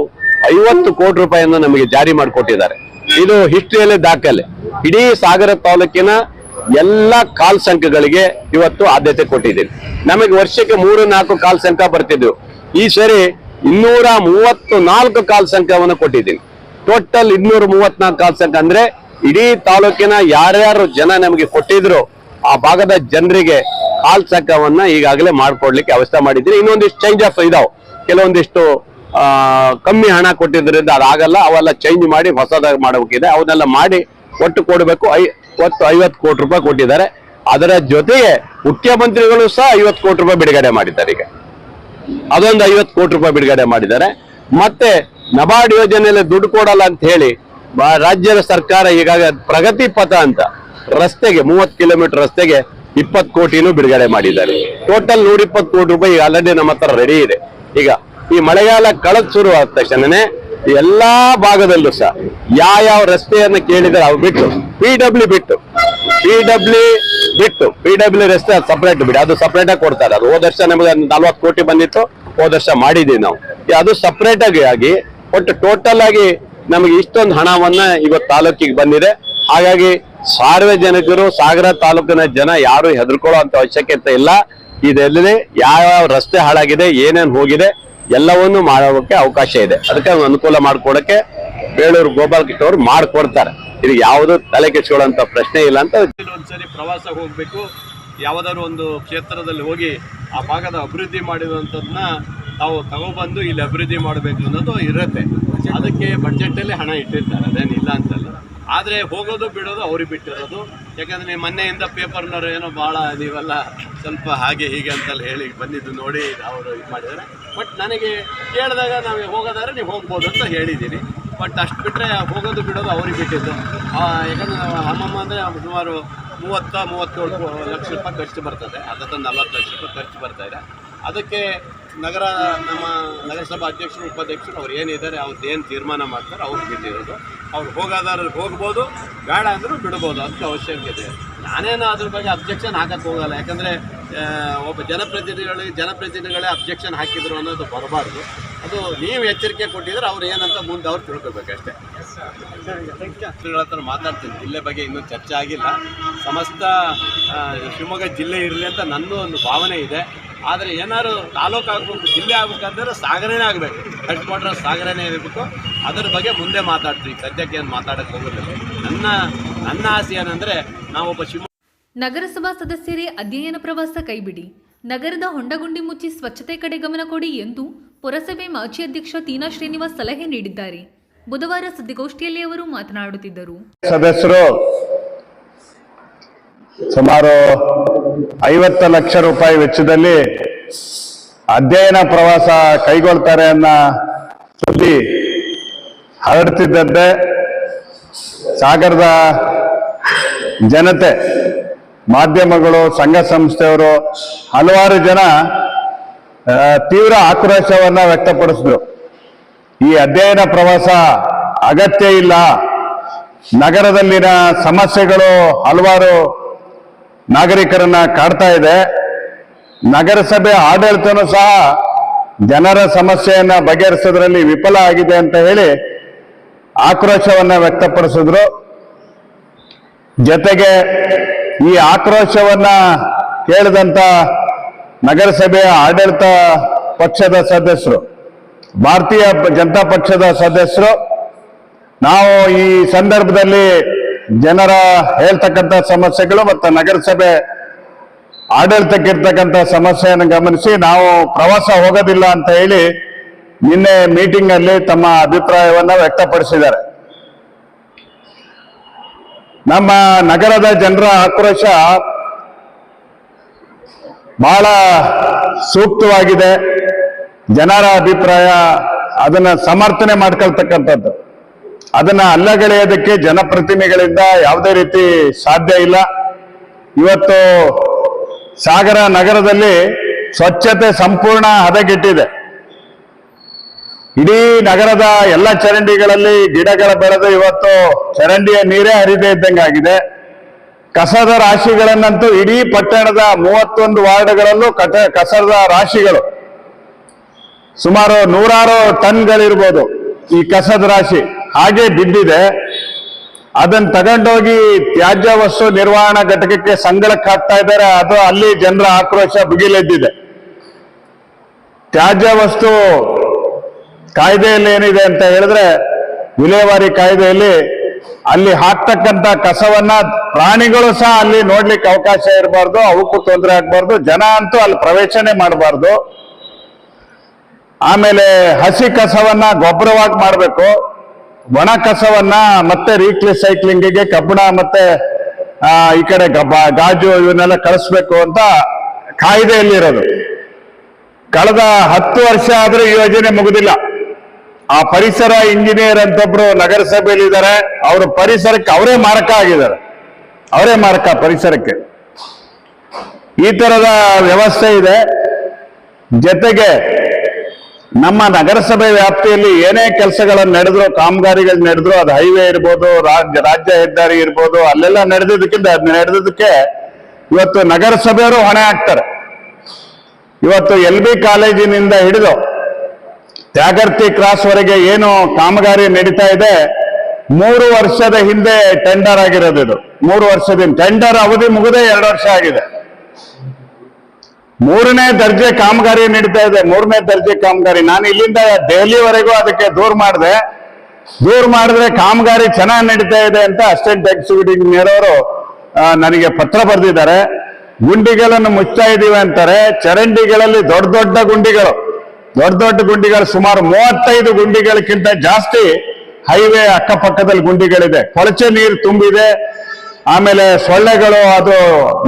50 ಕೋಟಿ ರೂಪಾಯಿಯನ್ನು ನಮಗೆ ಜಾರಿ ಮಾಡಿಕೊಟ್ಟಿದ್ದಾರೆ. ಇದು ಹಿಸ್ಟ್ರಿಯಲ್ಲೇ ದಾಖಲೆ. ಇಡೀ ಸಾಗರ ತಾಲೂಕಿನ ಎಲ್ಲ ಕಾಲ್ ಸಂಖ್ಯೆಗಳಿಗೆ ಇವತ್ತು ಆದ್ಯತೆ ಕೊಟ್ಟಿದ್ದೀವಿ. ನಮಗೆ ವರ್ಷಕ್ಕೆ 3-4 ಕಾಲ್ ಸಂಖ್ಯೆ ಬರ್ತಿದ್ವು. ಈ ಸರಿ 234 ಕಾಲ್ ಸಂಖ್ಯೆಯನ್ನು ಕೊಟ್ಟಿದ್ದೀನಿ. ಟೋಟಲ್ 234 ಕಾಲ್ ಸಂಖ್ಯೆ ಅಂದ್ರೆ ಇಡೀ ತಾಲೂಕಿನ ಯಾರ್ಯಾರು ಜನ ನಮಗೆ ಕೊಟ್ಟಿದ್ರು ಆ ಭಾಗದ ಜನರಿಗೆ ಕಾಲ್ ಸಂಖ್ಯೆವನ್ನ ಈಗಾಗಲೇ ಮಾಡ್ಕೊಡ್ಲಿಕ್ಕೆ ವ್ಯವಸ್ಥೆ ಮಾಡಿದ್ದೀನಿ. ಇನ್ನೊಂದಿಷ್ಟು ಚೇಂಜ್ ಆಫ್ ಇದಾವೆ. ಕೆಲವೊಂದಿಷ್ಟು ಕಮ್ಮಿ ಹಣ ಕೊಟ್ಟಿದ್ರಿಂದ ಅದಾಗಲ್ಲ. ಅವೆಲ್ಲ ಚೇಂಜ್ ಮಾಡಿ ಹೊಸದಾಗಿ ಮಾಡಬೇಕಿದೆ. ಅವನ್ನೆಲ್ಲ ಮಾಡಿ ಒಟ್ಟು ಕೊಡಬೇಕು. 50 ಕೋಟಿ ರೂಪಾಯಿ ಕೊಟ್ಟಿದ್ದಾರೆ. ಅದರ ಜೊತೆಗೆ ಮುಖ್ಯಮಂತ್ರಿಗಳು ಸಹ 50 ಕೋಟಿ ರೂಪಾಯಿ ಬಿಡುಗಡೆ ಮಾಡಿದ್ದಾರೆ. ಈಗ ಅದೊಂದು 50 ಕೋಟಿ ರೂಪಾಯಿ ಬಿಡುಗಡೆ ಮಾಡಿದ್ದಾರೆ. ಮತ್ತೆ ನಬಾರ್ಡ್ ಯೋಜನೆಯಲ್ಲಿ ದುಡ್ಡು ಕೊಡಲ್ಲ ಅಂತ ಹೇಳಿ ರಾಜ್ಯದ ಸರ್ಕಾರ ಈಗಾಗಲೇ ಪ್ರಗತಿ ಪಥ ಅಂತ ರಸ್ತೆಗೆ 30 ಕಿಲೋಮೀಟರ್ ರಸ್ತೆಗೆ 20 ಕೋಟಿನೂ ಬಿಡುಗಡೆ ಮಾಡಿದ್ದಾರೆ. ಟೋಟಲ್ 120 ಕೋಟಿ ರೂಪಾಯಿ ಆಲ್ರೆಡಿ ನಮ್ಮ ಹತ್ರ ರೆಡಿ ಇದೆ. ಈಗ ಈ ಮಳೆಗಾಲ ಕಳೆದ ಶುರು ಆದ ತಕ್ಷಣನೇ ಎಲ್ಲಾ ಭಾಗದಲ್ಲೂ ಸಹ ಯಾವ ರಸ್ತೆಯನ್ನ ಕೇಳಿದರೆ ಅವು ಬಿಟ್ಟು PW ರಸ್ತೆ ಸಪರೇಟ್ ಬಿಡಿ, ಅದು ಸಪರೇಟ್ ಆಗಿ ಕೊಡ್ತಾರೆ. ಅದು ಹೋದ ವರ್ಷ ನಮಗೆ 40 ಕೋಟಿ ಬಂದಿತ್ತು, ಹೋದ ವರ್ಷ ಮಾಡಿದೀವಿ ನಾವು. ಅದು ಸಪರೇಟ್ ಆಗಿ ಒಟ್ಟು ಟೋಟಲ್ ಆಗಿ ನಮಗೆ ಇಷ್ಟೊಂದು ಹಣವನ್ನ ಇವತ್ತು ತಾಲೂಕಿಗೆ ಬಂದಿದೆ. ಹಾಗಾಗಿ ಸಾರ್ವಜನಿಕರು, ಸಾಗರ ತಾಲೂಕಿನ ಜನ ಯಾರು ಹೆದರ್ಕೊಳ್ಳೋ ಅಂತ ಅವಶ್ಯಕತೆ ಇಲ್ಲ. ಇದೆಲ್ಲದೆ ಯಾವ ರಸ್ತೆ ಹಾಳಾಗಿದೆ, ಏನೇನು ಹೋಗಿದೆ ಎಲ್ಲವನ್ನೂ ಮಾಡೋಕೆ ಅವಕಾಶ ಇದೆ. ಅದಕ್ಕೆ ಅನುಕೂಲ ಮಾಡ್ಕೊಡಕ್ಕೆ ಬೇಳೂರು ಗೋಪಾಲ್ ಕೃಷ್ಣ ಅವರು ಮಾಡ್ಕೊಡ್ತಾರೆ. ಇದು ಯಾವುದು ತಲೆ ಕೆಡಿಸ್ಕೊಳ್ಳೋಂತ ಪ್ರಶ್ನೆ ಇಲ್ಲ ಅಂತ. ಒಂದ್ಸರಿ ಪ್ರವಾಸ ಹೋಗ್ಬೇಕು, ಯಾವುದಾದ್ರು ಒಂದು ಕ್ಷೇತ್ರದಲ್ಲಿ ಹೋಗಿ ಆ ಭಾಗದ ಅಭಿವೃದ್ಧಿ ಮಾಡಿರುವಂಥದ್ದನ್ನ ತಾವು ತಗೊಬಂದು ಇಲ್ಲಿ ಅಭಿವೃದ್ಧಿ ಮಾಡಬೇಕು ಅನ್ನೋದು ಇರುತ್ತೆ. ಅದಕ್ಕೆ ಬಡ್ಜೆಟಲ್ಲಿ ಹಣ ಇಟ್ಟಿರ್ತಾರೆ, ಅದೇನಿಲ್ಲ ಅಂತಲ್ಲ. ಆದರೆ ಹೋಗೋದು ಬಿಡೋದು ಅವ್ರಿಗೆ ಬಿಟ್ಟಿರೋದು. ಯಾಕಂದರೆ ನೀವು ಮೊನ್ನೆಯಿಂದ ಪೇಪರ್ನವ್ರು ಏನೋ ಭಾಳ ನೀವೆಲ್ಲ ಸ್ವಲ್ಪ ಹಾಗೆ ಹೀಗೆ ಅಂತಲ್ಲ ಹೇಳಿ ಬಂದಿದ್ದು ನೋಡಿ ಅವರು ಇದು ಮಾಡಿದ್ದಾರೆ. ಬಟ್ ನನಗೆ ಕೇಳಿದಾಗ ನಾವು ಹೋಗೋದಾದ್ರೆ ನೀವು ಹೋಗ್ಬೋದು ಅಂತ ಹೇಳಿದ್ದೀನಿ. ಬಟ್ ಅಷ್ಟು ಬಿಟ್ಟರೆ ಹೋಗೋದು ಬಿಡೋದು ಅವ್ರಿಗೆ ಬಿಟ್ಟಿದ್ದು. ಯಾಕಂದರೆ ನಾವು ಹಮ್ಮಮ್ಮ ಅಂದರೆ ಸುಮಾರು 30-37 ಲಕ್ಷ ರೂಪಾಯಿ ಖರ್ಚು ಬರ್ತದೆ. ಅದಕ್ಕೆ 40 ಲಕ್ಷ ರೂಪಾಯಿ ಖರ್ಚು ಬರ್ತಾಯಿದೆ. ಅದಕ್ಕೆ ನಮ್ಮ ನಗರಸಭಾ ಅಧ್ಯಕ್ಷರು, ಉಪಾಧ್ಯಕ್ಷರು ಅವ್ರು ಏನಿದ್ದಾರೆ ಅವ್ರದ್ದು ಏನು ತೀರ್ಮಾನ ಮಾಡ್ತಾರೆ ಅವ್ರಿಗೆ ಬಿಟ್ಟಿರೋದು. ಅವ್ರು ಹೋಗೋದಾದ್ರೆ ಹೋಗ್ಬೋದು, ಬೇಡ ಅಂದರೂ ಬಿಡ್ಬೋದು. ಅದಕ್ಕೆ ಅವಶ್ಯಕತೆ. ನಾನೇನು ಅದ್ರ ಬಗ್ಗೆ ಅಬ್ಜೆಕ್ಷನ್ ಹಾಕಕ್ಕೆ ಹೋಗಲ್ಲ. ಯಾಕಂದರೆ ಒಬ್ಬ ಜನಪ್ರತಿನಿಧಿಗಳೇ ಅಬ್ಜೆಕ್ಷನ್ ಹಾಕಿದ್ರು ಅನ್ನೋದು ಬರಬಾರ್ದು. ಅದು ನೀವು ಎಚ್ಚರಿಕೆ ಕೊಟ್ಟಿದ್ರೆ ಅವ್ರು ಏನಂತ ಮುಂದೆ ಅವ್ರು ತಿಳ್ಕೊಬೇಕಷ್ಟೇ. ಗಳ ಹತ್ರ ಮಾತಾಡ್ತೀನಿ. ಜಿಲ್ಲೆ ಬಗ್ಗೆ ಇನ್ನೂ ಚರ್ಚೆ ಆಗಿಲ್ಲ. ಸಮಸ್ತ ಶಿವಮೊಗ್ಗ ಜಿಲ್ಲೆ ಇರಲಿ ಅಂತ ನನ್ನದು ಒಂದು ಭಾವನೆ ಇದೆ. ಆದರೆ ಏನಾದ್ರು ತಾಲೂಕು ಆಗಬೇಕು, ಜಿಲ್ಲೆ ಆಗ್ಬೇಕಂದ್ರೆ ಸಾಗರನೇ ಆಗಬೇಕು. ಹೆಡ್ ಕ್ವಾರ್ಟರ್ ಸಾಗರನೇ ಇರಬೇಕು. ಅದ್ರ ಬಗ್ಗೆ ಮುಂದೆ ಮಾತಾಡ್ತೀವಿ. ಸದ್ಯಕ್ಕೆ ಏನು ಮಾತಾಡಕ್ಕೆ ಹೋಗೋದಿಲ್ಲ. ನನ್ನ ಆಸೆ ಏನಂದರೆ ನಾವೊಬ್ಬ ನಗರಸಭಾ ಸದಸ್ಯರೇ ಅಧ್ಯಯನ ಪ್ರವಾಸ ಕೈಬಿಡಿ, ನಗರದ ಹೊಂಡಗುಂಡಿ ಮುಚ್ಚಿ ಸ್ವಚ್ಛತೆ ಕಡೆ ಗಮನ ಕೊಡಿ ಎಂದು ಪುರಸಭೆ ಮಾಜಿ ಅಧ್ಯಕ್ಷ ತೀನಾ ಶ್ರೀನಿವಾಸ್ ಸಲಹೆ ನೀಡಿದ್ದಾರೆ. ಬುಧವಾರ ಸುದ್ದಿಗೋಷ್ಠಿಯಲ್ಲಿ ಅವರು ಮಾತನಾಡುತ್ತಿದ್ದರು. ಸದಸ್ಯರು ಸುಮಾರು 50 ಲಕ್ಷ ರೂಪಾಯಿ ವೆಚ್ಚದಲ್ಲಿ ಅಧ್ಯಯನ ಪ್ರವಾಸ ಕೈಗೊಳ್ತಾರೆ ಅನ್ನೋ ಸುದ್ದಿ ಹರಡ್ತಿದ್ದಂತೆ ಸಾಗರದ ಜನತೆ, ಮಾಧ್ಯಮಗಳು, ಸಂಘ ಸಂಸ್ಥೆಯವರು ಹಲವಾರು ಜನ ತೀವ್ರ ಆಕ್ರೋಶವನ್ನ ವ್ಯಕ್ತಪಡಿಸಿದ್ರು. ಈ ಅಧ್ಯಯನ ಪ್ರವಾಸ ಅಗತ್ಯ ಇಲ್ಲ, ನಗರದಲ್ಲಿನ ಸಮಸ್ಯೆಗಳು ಹಲವಾರು ನಾಗರಿಕರನ್ನ ಕಾಡ್ತಾ ಇದೆ, ನಗರಸಭೆ ಆಡಳಿತನೂ ಸಹ ಜನರ ಸಮಸ್ಯೆಯನ್ನ ಬಗೆಹರಿಸೋದ್ರಲ್ಲಿ ವಿಫಲ ಆಗಿದೆ ಅಂತ ಹೇಳಿ ಆಕ್ರೋಶವನ್ನ ವ್ಯಕ್ತಪಡಿಸಿದ್ರು. ಜೊತೆಗೆ ಈ ಆಕ್ರೋಶವನ್ನ ಕೇಳಿದಂತ ನಗರಸಭೆಯ ಆಡಳಿತ ಪಕ್ಷದ ಸದಸ್ಯರು, ಭಾರತೀಯ ಜನತಾ ಪಕ್ಷದ ಸದಸ್ಯರು, ನಾವು ಈ ಸಂದರ್ಭದಲ್ಲಿ ಜನರ ಹೇಳ್ತಕ್ಕಂಥ ಸಮಸ್ಯೆಗಳು ಮತ್ತು ನಗರಸಭೆ ಆಡಳಿತಕ್ಕಿರ್ತಕ್ಕಂಥ ಸಮಸ್ಯೆಯನ್ನು ಗಮನಿಸಿ ನಾವು ಪ್ರವಾಸ ಹೋಗೋದಿಲ್ಲ ಅಂತ ಹೇಳಿ ನಿನ್ನೆ ಮೀಟಿಂಗ್ ಅಲ್ಲಿ ತಮ್ಮ ಅಭಿಪ್ರಾಯವನ್ನ ವ್ಯಕ್ತಪಡಿಸಿದ್ದಾರೆ. ನಮ್ಮ ನಗರದ ಜನರ ಆಕ್ರೋಶ ಬಹಳ ಸೂಕ್ತವಾಗಿದೆ. ಜನರ ಅಭಿಪ್ರಾಯ ಅದನ್ನ ಸಮರ್ಥನೆ ಮಾಡ್ಕೊಳ್ತಕ್ಕಂಥದ್ದು, ಅದನ್ನ ಅಲ್ಲಗಳೆಯೋದಕ್ಕೆ ಜನಪ್ರತಿನಿಧಿಗಳಿಂದ ಯಾವುದೇ ರೀತಿ ಸಾಧ್ಯ ಇಲ್ಲ. ಇವತ್ತು ಸಾಗರ ನಗರದಲ್ಲಿ ಸ್ವಚ್ಛತೆ ಸಂಪೂರ್ಣ ಹದಗೆಟ್ಟಿದೆ. ಇಡೀ ನಗರದ ಎಲ್ಲ ಚರಂಡಿಗಳಲ್ಲಿ ಗಿಡಗಳ ಬೆಳೆದು ಇವತ್ತು ಚರಂಡಿಯ ನೀರೇ ಹರಿದೇ ಇದ್ದಂಗಾಗಿದೆ. ಕಸದ ರಾಶಿಗಳನ್ನಂತೂ ಇಡೀ ಪಟ್ಟಣದ 31 ವಾರ್ಡ್ಗಳಲ್ಲೂ ಕಸದ ರಾಶಿಗಳು ಸುಮಾರು 100 ಟನ್ಗಳಿರ್ಬೋದು. ಈ ಕಸದ ರಾಶಿ ಹಾಗೆ ಬಿದ್ದಿದೆ. ಅದನ್ನ ತಗೊಂಡೋಗಿ ತ್ಯಾಜ್ಯ ವಸ್ತು ನಿರ್ವಹಣಾ ಘಟಕಕ್ಕೆ ಸಂಗಳಕ್ಕೆ ಹಾಕ್ತಾ ಇದ್ದಾರೆ. ಅದು ಅಲ್ಲಿ ಜನರ ಆಕ್ರೋಶ ಭುಗಿಲೆದ್ದಿದೆ. ತ್ಯಾಜ್ಯ ವಸ್ತು ಕಾಯ್ದೆಯಲ್ಲಿ ಏನಿದೆ ಅಂತ ಹೇಳಿದ್ರೆ, ವಿಲೇವಾರಿ ಕಾಯ್ದೆಯಲ್ಲಿ ಅಲ್ಲಿ ಹಾಕ್ತಕ್ಕಂಥ ಕಸವನ್ನ ಪ್ರಾಣಿಗಳು ಸಹ ಅಲ್ಲಿ ನೋಡ್ಲಿಕ್ಕೆ ಅವಕಾಶ ಇರಬಾರ್ದು, ಅವಕ್ಕೂ ತೊಂದರೆ ಆಗ್ಬಾರ್ದು, ಜನ ಅಂತೂ ಅಲ್ಲಿ ಪ್ರವೇಶನೆ ಮಾಡಬಾರ್ದು. ಆಮೇಲೆ ಹಸಿ ಕಸವನ್ನ ಗೊಬ್ಬರವಾಗಿ ಮಾಡಬೇಕು, ಒಣ ಕಸವನ್ನ ಮತ್ತೆ ರೀಸೈಕ್ಲಿಂಗಿಗೆ ಕಬ್ಬಣ ಮತ್ತೆ ಈ ಕಡೆ ಗಾಜು ಇವನ್ನೆಲ್ಲ ಕಳಿಸ್ಬೇಕು ಅಂತ ಕಾಯ್ದೆಯಲ್ಲಿರೋದು. ಕಳೆದ 10 ವರ್ಷ ಆದ್ರೂ ಈ ಯೋಜನೆ ಮುಗುದಿಲ್ಲ. ಆ ಪರಿಸರ ಇಂಜಿನಿಯರ್ ಅಂತೊಬ್ರು ನಗರಸಭೆಯಲ್ಲಿ ಇದ್ದಾರೆ. ಅವರು ಪರಿಸರಕ್ಕೆ ಅವರೇ ಮಾರಕ ಆಗಿದ್ದಾರೆ, ಅವರೇ ಮಾರಕ ಪರಿಸರಕ್ಕೆ. ಈ ತರದ ವ್ಯವಸ್ಥೆ ಇದೆ. ಜೊತೆಗೆ ನಮ್ಮ ನಗರಸಭೆ ವ್ಯಾಪ್ತಿಯಲ್ಲಿ ಏನೇ ಕೆಲಸಗಳನ್ನು ನಡೆದ್ರು, ಕಾಮಗಾರಿಗಳು ನಡೆದ್ರು, ಅದು ಹೈವೇ ಇರ್ಬೋದು, ರಾಜ್ಯ ಹೆದ್ದಾರಿ ಇರ್ಬೋದು, ಅಲ್ಲೆಲ್ಲ ನಡೆದಿದ್ದಕ್ಕೆ ಇವತ್ತು ನಗರಸಭೆಯವರು ಹೊಣೆ ಹಾಕ್ತಾರೆ. ಇವತ್ತು LB ಕಾಲೇಜಿನಿಂದ ಹಿಡಿದು ತ್ಯಾಗರ್ತಿ ಕ್ರಾಸ್ ವರೆಗೆ ಏನು ಕಾಮಗಾರಿ ನಡೀತಾ ಇದೆ, 3 ವರ್ಷದ ಹಿಂದೆ ಟೆಂಡರ್ ಆಗಿರೋದು. ಇದು 3 ವರ್ಷದಿಂದ ಟೆಂಡರ್ ಅವಧಿ ಮುಗಿದೇ 2 ವರ್ಷ ಆಗಿದೆ. 3ನೇ ದರ್ಜೆ ಕಾಮಗಾರಿ ನಡೀತಾ ಇದೆ. 3ನೇ ದರ್ಜೆ ಕಾಮಗಾರಿ. ನಾನು ಇಲ್ಲಿಂದ ದೆಹಲಿವರೆಗೂ ಅದಕ್ಕೆ ದೂರು ಮಾಡಿದ್ರೆ ಕಾಮಗಾರಿ ಚೆನ್ನಾಗಿ ನಡೀತಾ ಇದೆ ಅಂತ ಅಸಿಸ್ಟೆಂಟ್ ಎಕ್ಸಿಕ್ಯೂಟಿವ್ ಇಂಜಿನಿಯರ್ ಅವರು ನನಗೆ ಪತ್ರ ಬರೆದಿದ್ದಾರೆ. ಗುಂಡಿಗಳನ್ನು ಮುಚ್ತಾ ಇದೀವಿ ಅಂತಾರೆ. ಚರಂಡಿಗಳಲ್ಲಿ ದೊಡ್ಡ ಗುಂಡಿಗಳು ಸುಮಾರು 35 ಗುಂಡಿಗಳಕ್ಕಿಂತ ಜಾಸ್ತಿ ಹೈವೇ ಅಕ್ಕಪಕ್ಕದಲ್ಲಿ ಗುಂಡಿಗಳಿದೆ. ಕೊಳಚೆ ನೀರು ತುಂಬಿದೆ. ಆಮೇಲೆ ಸೊಳ್ಳೆಗಳು, ಅದು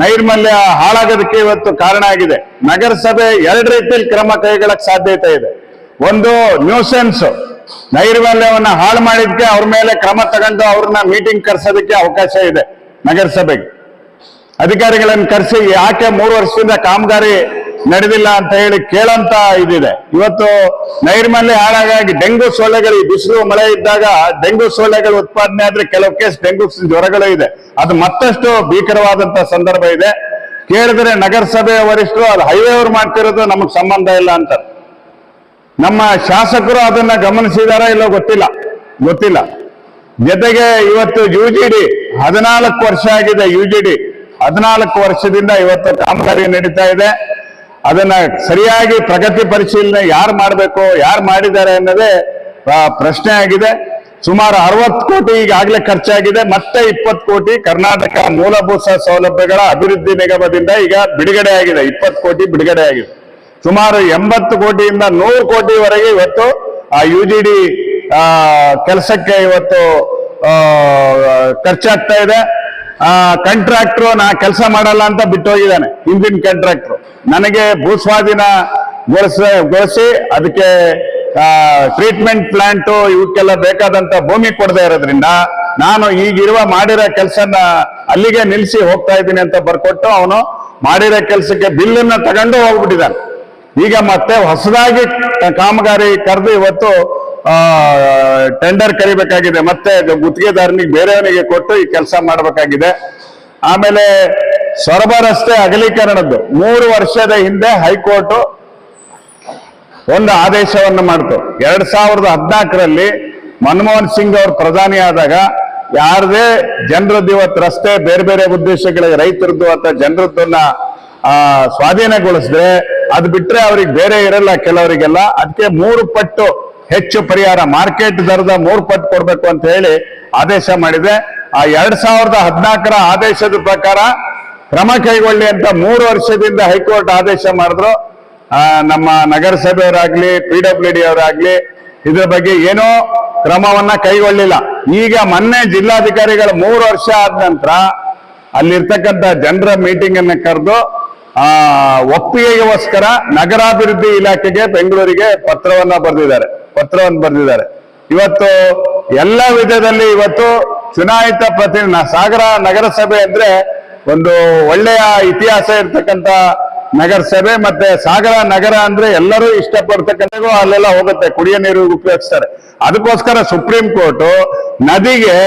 ನೈರ್ಮಲ್ಯ ಹಾಳಾಗೋದಕ್ಕೆ ಇವತ್ತು ಕಾರಣ ಆಗಿದೆ. ನಗರಸಭೆ 2 ರೀತಿಯಲ್ಲಿ ಕ್ರಮ ಕೈಗೊಳ್ಳಕ್ಕೆ ಸಾಧ್ಯತೆ ಇದೆ. ಒಂದು, ನ್ಯೂಸೆನ್ಸ್, ನೈರ್ಮಲ್ಯವನ್ನ ಹಾಳು ಮಾಡಿದ್ಕೆ ಅವ್ರ ಮೇಲೆ ಕ್ರಮ ತಗೊಂಡು ಅವ್ರನ್ನ ಮೀಟಿಂಗ್ ಕರೆಸೋದಕ್ಕೆ ಅವಕಾಶ ಇದೆ. ನಗರಸಭೆಗೆ ಅಧಿಕಾರಿಗಳನ್ನು ಕರೆಸಿ ಯಾಕೆ 3 ವರ್ಷದಿಂದ ಕಾಮಗಾರಿ ನಡೆದಿಲ್ಲ ಅಂತ ಹೇಳಿ ಕೇಳಂತ ಇದಿದೆ. ಇವತ್ತು ನೈರ್ಮಲ್ಯ ಹಾಳಾಗಿ ಡೆಂಗು ಸೊಳ್ಳೆಗಳು, ಬಿಸಿಲು ಮಳೆ ಇದ್ದಾಗ ಡೆಂಗು ಸೊಳ್ಳೆಗಳು ಉತ್ಪಾದನೆ ಆದ್ರೆ ಕೆಲವು ಕೇಸ್ ಡೆಂಗು ಜ್ವರಗಳು ಇದೆ. ಅದು ಮತ್ತಷ್ಟು ಭೀಕರವಾದಂತ ಸಂದರ್ಭ ಇದೆ. ಕೇಳಿದ್ರೆ ನಗರಸಭೆಯ ವರಿಷ್ಠರು ಅದು ಹೈವೇ ಅವ್ರು ಮಾಡ್ತಿರೋದು ನಮಗ್ ಸಂಬಂಧ ಇಲ್ಲ ಅಂತ. ನಮ್ಮ ಶಾಸಕರು ಅದನ್ನ ಗಮನಿಸಿದಾರ ಇಲ್ಲೋ ಗೊತ್ತಿಲ್ಲ. ಜೊತೆಗೆ ಇವತ್ತು UGD 14 ವರ್ಷ ಆಗಿದೆ. UGD 14 ವರ್ಷದಿಂದ ಇವತ್ತು ಕಾಮಗಾರಿ ನಡೀತಾ ಇದೆ. ಅದನ್ನ ಸರಿಯಾಗಿ ಪ್ರಗತಿ ಪರಿಶೀಲನೆ ಯಾರು ಮಾಡಬೇಕು, ಯಾರು ಮಾಡಿದ್ದಾರೆ ಅನ್ನೋದೇ ಪ್ರಶ್ನೆ ಆಗಿದೆ. ಸುಮಾರು 60 ಕೋಟಿ ಈಗಾಗಲೇ ಖರ್ಚಾಗಿದೆ. ಮತ್ತೆ 20 ಕೋಟಿ ಕರ್ನಾಟಕ ಮೂಲಭೂತ ಸೌಲಭ್ಯಗಳ ಅಭಿವೃದ್ಧಿ ನಿಗಮದಿಂದ ಈಗ ಬಿಡುಗಡೆ ಆಗಿದೆ. 20 ಕೋಟಿ ಬಿಡುಗಡೆ ಆಗಿದೆ. ಸುಮಾರು 80 ಕೋಟಿಯಿಂದ 100 ಕೋಟಿವರೆಗೆ ಇವತ್ತು ಆ UGD ಕೆಲಸಕ್ಕೆ ಇವತ್ತು ಖರ್ಚಾಗ್ತಾ ಇದೆ. ಕಾಂಟ್ರಾಕ್ಟ್ರು ನಾ ಕೆಲಸ ಮಾಡಲ್ಲ ಅಂತ ಬಿಟ್ಟು ಹೋಗಿದ್ದಾನೆ. ಹಿಂದಿನ ಕಾಂಟ್ರಾಕ್ಟ್ರು ನನಗೆ ಭೂಸ್ವಾಧೀನ ಗೊಳಿಸಿ ಅದಕ್ಕೆ ಟ್ರೀಟ್ಮೆಂಟ್ ಪ್ಲಾಂಟ್ ಇವಕ್ಕೆಲ್ಲ ಬೇಕಾದಂತ ಭೂಮಿ ಕೊಡದೇ ಇರೋದ್ರಿಂದ ನಾನು ಈಗಿರುವ ಮಾಡಿರೋ ಕೆಲಸನ ಅಲ್ಲಿಗೆ ನಿಲ್ಲಿಸಿ ಹೋಗ್ತಾ ಇದ್ದೀನಿ ಅಂತ ಬರ್ಕೊಟ್ಟು ಅವನು ಮಾಡಿರೋ ಕೆಲಸಕ್ಕೆ ಬಿಲ್ಲನ್ನ ತಗೊಂಡು ಹೋಗ್ಬಿಟ್ಟಿದ್ದಾನೆ. ಈಗ ಮತ್ತೆ ಹೊಸದಾಗಿ ಕಾಮಗಾರಿ ಕರೆದು ಇವತ್ತು ಟೆಂಡರ್ ಕರಿಬೇಕಾಗಿದೆ. ಮತ್ತೆ ಗುತ್ತಿಗೆದಾರನಿಗೆ ಬೇರೆಯವನಿಗೆ ಕೊಟ್ಟು ಈ ಕೆಲಸ ಮಾಡಬೇಕಾಗಿದೆ. ಆಮೇಲೆ ಸೊರಬ ರಸ್ತೆ ಅಗಲೀಕರಣದ್ದು 3 ವರ್ಷದ ಹಿಂದೆ ಹೈಕೋರ್ಟ್ ಒಂದು ಆದೇಶವನ್ನು ಮಾಡಿತು. 2014ರಲ್ಲಿ ಮನಮೋಹನ್ ಸಿಂಗ್ ಅವರು ಪ್ರಧಾನಿ ಆದಾಗ ಯಾರದೇ ಜನರದ್ದು ಇವತ್ತು ರಸ್ತೆ ಬೇರೆ ಬೇರೆ ಉದ್ದೇಶಗಳಿಗೆ ರೈತರದ್ದು ಅಥವಾ ಜನರದ್ದನ್ನ ಸ್ವಾಧೀನಗೊಳಿಸಿದ್ರೆ ಅದು ಬಿಟ್ರೆ ಅವ್ರಿಗೆ ಬೇರೆ ಇರಲ್ಲ ಕೆಲವರಿಗೆಲ್ಲ. ಅದಕ್ಕೆ 3 ಪಟ್ಟು ಹೆಚ್ಚು ಪರಿಹಾರ, ಮಾರ್ಕೆಟ್ ದರದ 3 ಪಟ್ಟು ಕೊಡ್ಬೇಕು ಅಂತ ಹೇಳಿ ಆದೇಶ ಮಾಡಿದೆ. ಆ 2014ರ ಆದೇಶದ ಪ್ರಕಾರ ಕ್ರಮ ಕೈಗೊಳ್ಳಿ ಅಂತ 3 ವರ್ಷದಿಂದ ಹೈಕೋರ್ಟ್ ಆದೇಶ ಮಾಡಿದ್ರು. ನಮ್ಮ ನಗರಸಭೆಯವರಾಗ್ಲಿ PWD ಅವರಾಗ್ಲಿ ಇದ್ರ ಬಗ್ಗೆ ಏನೋ ಕ್ರಮವನ್ನ ಕೈಗೊಳ್ಳಿಲ್ಲ. ಈಗ ಮೊನ್ನೆ ಜಿಲ್ಲಾಧಿಕಾರಿಗಳು 3 ವರ್ಷ ಆದ ನಂತರ ಅಲ್ಲಿರ್ತಕ್ಕಂಥ ಜನರ ಮೀಟಿಂಗ್ ಅನ್ನ ಕರೆದು ಒಪ್ಪಿಗೆಗೋಸ್ಕರ ನಗರಾಭಿವೃದ್ಧಿ ಇಲಾಖೆಗೆ ಬೆಂಗಳೂರಿಗೆ ಪತ್ರವನ್ನು ಬರೆದಿದ್ದಾರೆ. ಇವತ್ತು ಎಲ್ಲ ವಿಧದಲ್ಲಿ ಇವತ್ತು ಚುನಾಯಿತ ಪ್ರತಿನಿಧಿ ಸಾಗರ ನಗರಸಭೆ ಅಂದ್ರೆ ಒಂದು ಒಳ್ಳೆಯ ಇತಿಹಾಸ ಇರ್ತಕ್ಕಂಥ ನಗರಸಭೆ. ಮತ್ತೆ ಸಾಗರ ನಗರ ಅಂದ್ರೆ ಎಲ್ಲರೂ ಇಷ್ಟಪಡ್ತಕ್ಕಂಥ ಅಲ್ಲೆಲ್ಲ ಹೋಗುತ್ತೆ, ಕುಡಿಯೋ ನೀರು ಉಪಯೋಗಿಸ್ತಾರೆ. ಅದಕ್ಕೋಸ್ಕರ ಸುಪ್ರೀಂ ಕೋರ್ಟ್ ನದಿಗೆ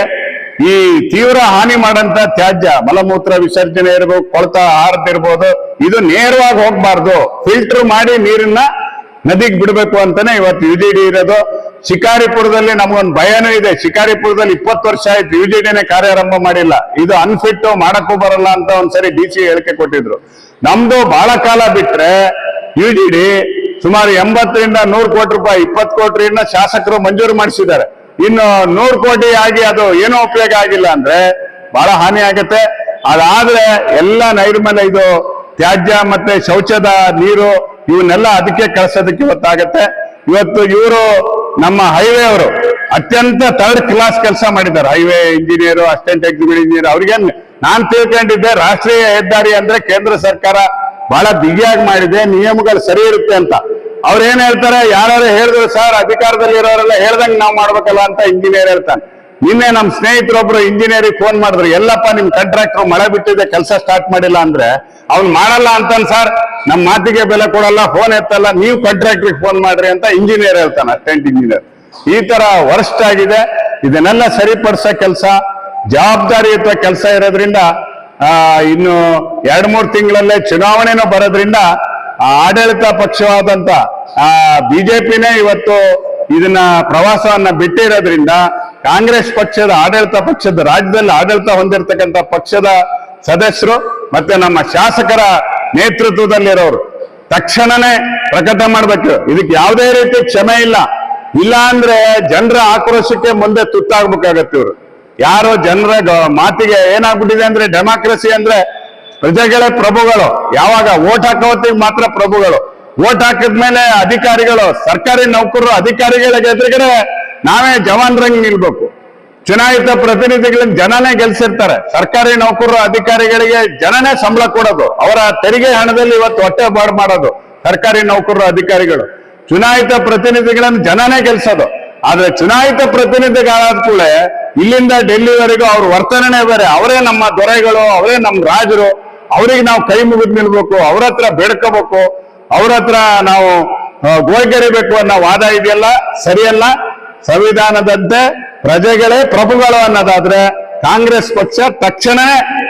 ಈ ತೀವ್ರ ಹಾನಿ ಮಾಡಂತ ತ್ಯಾಜ್ಯ ಮಲಮೂತ್ರ ವಿಸರ್ಜನೆ ಇರ್ಬೋದು, ಕೊಳತ ಆಹಾರದಿರ್ಬೋದು, ಇದು ನೇರವಾಗಿ ಹೋಗ್ಬಾರ್ದು, ಫಿಲ್ಟರ್ ಮಾಡಿ ನೀರನ್ನ ನದಿಗೆ ಬಿಡಬೇಕು ಅಂತಾನೆ ಇವತ್ತು UGD ಇರೋದು. ಶಿಕಾರಿಪುರದಲ್ಲಿ ನಮ್ಗೊಂದು ಭಯನೂ ಇದೆ. ಶಿಕಾರಿಪುರದಲ್ಲಿ 20 ವರ್ಷ ಆಯ್ತು UGDನೇ ಕಾರ್ಯಾರಂಭ ಮಾಡಿಲ್ಲ. ಇದು ಅನ್ಫಿಟ್, ಮಾಡಕ್ಕೂ ಬರಲ್ಲ ಅಂತ ಒಂದ್ಸರಿ DC ಹೇಳಿಕೆ ಕೊಟ್ಟಿದ್ರು. ನಮ್ದು ಬಹಳ ಕಾಲ ಬಿಟ್ರೆ UGD ಸುಮಾರು 80ರಿಂದ 100 ಕೋಟಿ ರೂಪಾಯಿ, 20 ಕೋಟಿಯಿಂದ ಶಾಸಕರು ಮಂಜೂರು ಮಾಡಿಸಿದ್ದಾರೆ. ಇನ್ನು 100 ಕೋಟಿ ಆಗಿ ಅದು ಏನೋ ಉಪಯೋಗ ಆಗಿಲ್ಲ ಅಂದ್ರೆ ಬಹಳ ಹಾನಿ ಆಗುತ್ತೆ. ಅದಾದ್ರೆ ಎಲ್ಲ ನೈರ್ಮಲ್ಯ, ಇದು ತ್ಯಾಜ್ಯ ಮತ್ತೆ ಶೌಚದ ನೀರು ಇವನ್ನೆಲ್ಲ ಅದಕ್ಕೆ ಕಳಿಸೋದಕ್ಕೆ ಇವತ್ತಾಗತ್ತೆ. ಇವತ್ತು ಇವರು ನಮ್ಮ ಹೈವೇ ಅವರು ಅತ್ಯಂತ 3rd ಕ್ಲಾಸ್ ಕೆಲಸ ಮಾಡಿದ್ದಾರೆ. Highway engineer, assistant executive engineer. ಅವ್ರಿಗೆ ನಾನ್ ತಿಳ್ಕೊಂಡಿದ್ದೆ ರಾಷ್ಟ್ರೀಯ ಹೆದ್ದಾರಿ ಅಂದ್ರೆ ಕೇಂದ್ರ ಸರ್ಕಾರ ಬಹಳ ಬಿಗಿಯಾಗಿ ಮಾಡಿದೆ, ನಿಯಮಗಳು ಸರಿ ಇರುತ್ತೆ ಅಂತ. ಅವ್ರು ಏನ್ ಹೇಳ್ತಾರೆ, ಯಾರು ಹೇಳಿದ್ರು ಸರ್ ಅಧಿಕಾರದಲ್ಲಿ ಇರೋರೆಲ್ಲ ಹೇಳ್ದಂಗೆ ನಾವು ಮಾಡ್ಬೇಕಲ್ಲ ಅಂತ ಇಂಜಿನಿಯರ್ ಹೇಳ್ತಾನೆ. ನಿನ್ನೆ ನಮ್ಮ ಸ್ನೇಹಿತರೊಬ್ರು ಇಂಜಿನಿಯರಿಗೆ ಫೋನ್ ಮಾಡಿದ್ರು, ಎಲ್ಲಪ್ಪ ನಿಮ್ ಕಾಂಟ್ರಾಕ್ಟರ್ ಮಳೆ ಬಿಟ್ಟಿದೆ ಕೆಲಸ ಸ್ಟಾರ್ಟ್ ಮಾಡಿಲ್ಲ ಅಂದ್ರೆ ಅವ್ನು ಮಾಡಲ್ಲ ಅಂತಾನೆ. ಸರ್ ನಮ್ಮ ಮಾತಿಗೆ ಬೆಲೆ ಕೊಡಲ್ಲ, ಫೋನ್ ಎತ್ತಲ್ಲ, ನೀವು ಕಾಂಟ್ರಾಕ್ಟರ್ಗೆ ಫೋನ್ ಮಾಡ್ರಿ ಅಂತ ಇಂಜಿನಿಯರ್ ಹೇಳ್ತಾನೆ, ಅಸಿಸ್ಟೆಂಟ್ ಇಂಜಿನಿಯರ್. ಈ ತರ ವರ್ಸ್ಟ್ ಆಗಿದೆ. ಇದನ್ನೆಲ್ಲ ಸರಿಪಡಿಸೋ ಕೆಲಸ, ಜವಾಬ್ದಾರಿಯುತ ಕೆಲಸ ಇರೋದ್ರಿಂದ ಇನ್ನು 2-3 ತಿಂಗಳಲ್ಲೇ ಚುನಾವಣೆನೂ ಬರೋದ್ರಿಂದ ಆಡಳಿತ ಪಕ್ಷವಾದಂತ ಬಿಜೆಪಿನೇ ಇವತ್ತು ಇದನ್ನ ಪ್ರವಾಸವನ್ನ ಬಿಟ್ಟಿರೋದ್ರಿಂದ ಕಾಂಗ್ರೆಸ್ ಪಕ್ಷದ ರಾಜ್ಯದಲ್ಲಿ ಆಡಳಿತ ಹೊಂದಿರತಕ್ಕಂಥ ಪಕ್ಷದ ಸದಸ್ಯರು ಮತ್ತೆ ನಮ್ಮ ಶಾಸಕರ ನೇತೃತ್ವದಲ್ಲಿರೋರು ತಕ್ಷಣನೇ ಪ್ರಕಟ ಮಾಡ್ಬೇಕು. ಇದಕ್ಕೆ ಯಾವುದೇ ರೀತಿ ಕ್ಷಮೆ ಇಲ್ಲ. ಇಲ್ಲ ಅಂದ್ರೆ ಜನರ ಆಕ್ರೋಶಕ್ಕೆ ಮುಂದೆ ತುತ್ತಾಗ್ಬೇಕಾಗತ್ತೆ. ಇವರು ಯಾರೋ ಜನರ ಮಾತಿಗೆ ಏನಾಗ್ಬಿಟ್ಟಿದೆ ಅಂದ್ರೆ ಡೆಮಾಕ್ರಸಿ ಅಂದ್ರೆ ಪ್ರಜೆಗಳೇ ಪ್ರಭುಗಳು. ಯಾವಾಗ ವೋಟ್ ಹಾಕೋತ್ತಿಗೆ ಮಾತ್ರ ಪ್ರಭುಗಳು. ವೋಟ್ ಹಾಕಿದ್ಮೇಲೆ ಅಧಿಕಾರಿಗಳು, ಸರ್ಕಾರಿ ನೌಕರರು ಅಧಿಕಾರಿಗಳಿಗೆ ಎದುರುಗಡೆ ನಾವೇ ಜವಾನ್ರಂಗ್ ನಿಲ್ಬೇಕು. ಚುನಾಯಿತ ಪ್ರತಿನಿಧಿಗಳನ್ನ ಜನನೇ ಗೆಲ್ಸಿರ್ತಾರೆ. ಸರ್ಕಾರಿ ನೌಕರರು ಅಧಿಕಾರಿಗಳಿಗೆ ಜನನೇ ಸಂಬಳ ಕೊಡೋದು, ಅವರ ತೆರಿಗೆ ಹಣದಲ್ಲಿ ಇವತ್ತು ಹೊಟ್ಟೆ ಬಾಡ್ ಮಾಡೋದು ಸರ್ಕಾರಿ ನೌಕರರು ಅಧಿಕಾರಿಗಳು. ಚುನಾಯಿತ ಪ್ರತಿನಿಧಿಗಳನ್ನು ಜನನೇ ಗೆಲ್ಸೋದು. ಆದ್ರೆ ಚುನಾಯಿತ ಪ್ರತಿನಿಧಿಗಳಾದ ಕೂಡಲೇ ಇಲ್ಲಿಂದ ಡೆಲ್ಲಿವರೆಗೂ ಅವ್ರ ವರ್ತನೆ ಬೇರೆ. ಅವರೇ ನಮ್ಮ ದೊರೆಗಳು, ಅವರೇ ನಮ್ಮ ರಾಜರು. ಅವ್ರಿಗೆ ನಾವು ಕೈ ಮುಗಿದು ನಿಲ್ಬೇಕು, ಅವ್ರ ಹತ್ರ ಬೇಡ್ಕೋಬೇಕು, ಅವ್ರ ಹತ್ರ ನಾವು ಗೋಳ್ಗೆರಿಬೇಕು ಅನ್ನೋ ವಾದ ಇದೆಯಲ್ಲ, ಸರಿಯಲ್ಲ. ಸಂವಿಧಾನದಂತೆ ಪ್ರಜೆಗಳೇ ಪ್ರಭುಗಳು ಅನ್ನೋದಾದ್ರೆ ಕಾಂಗ್ರೆಸ್ ಪಕ್ಷ ತಕ್ಷಣ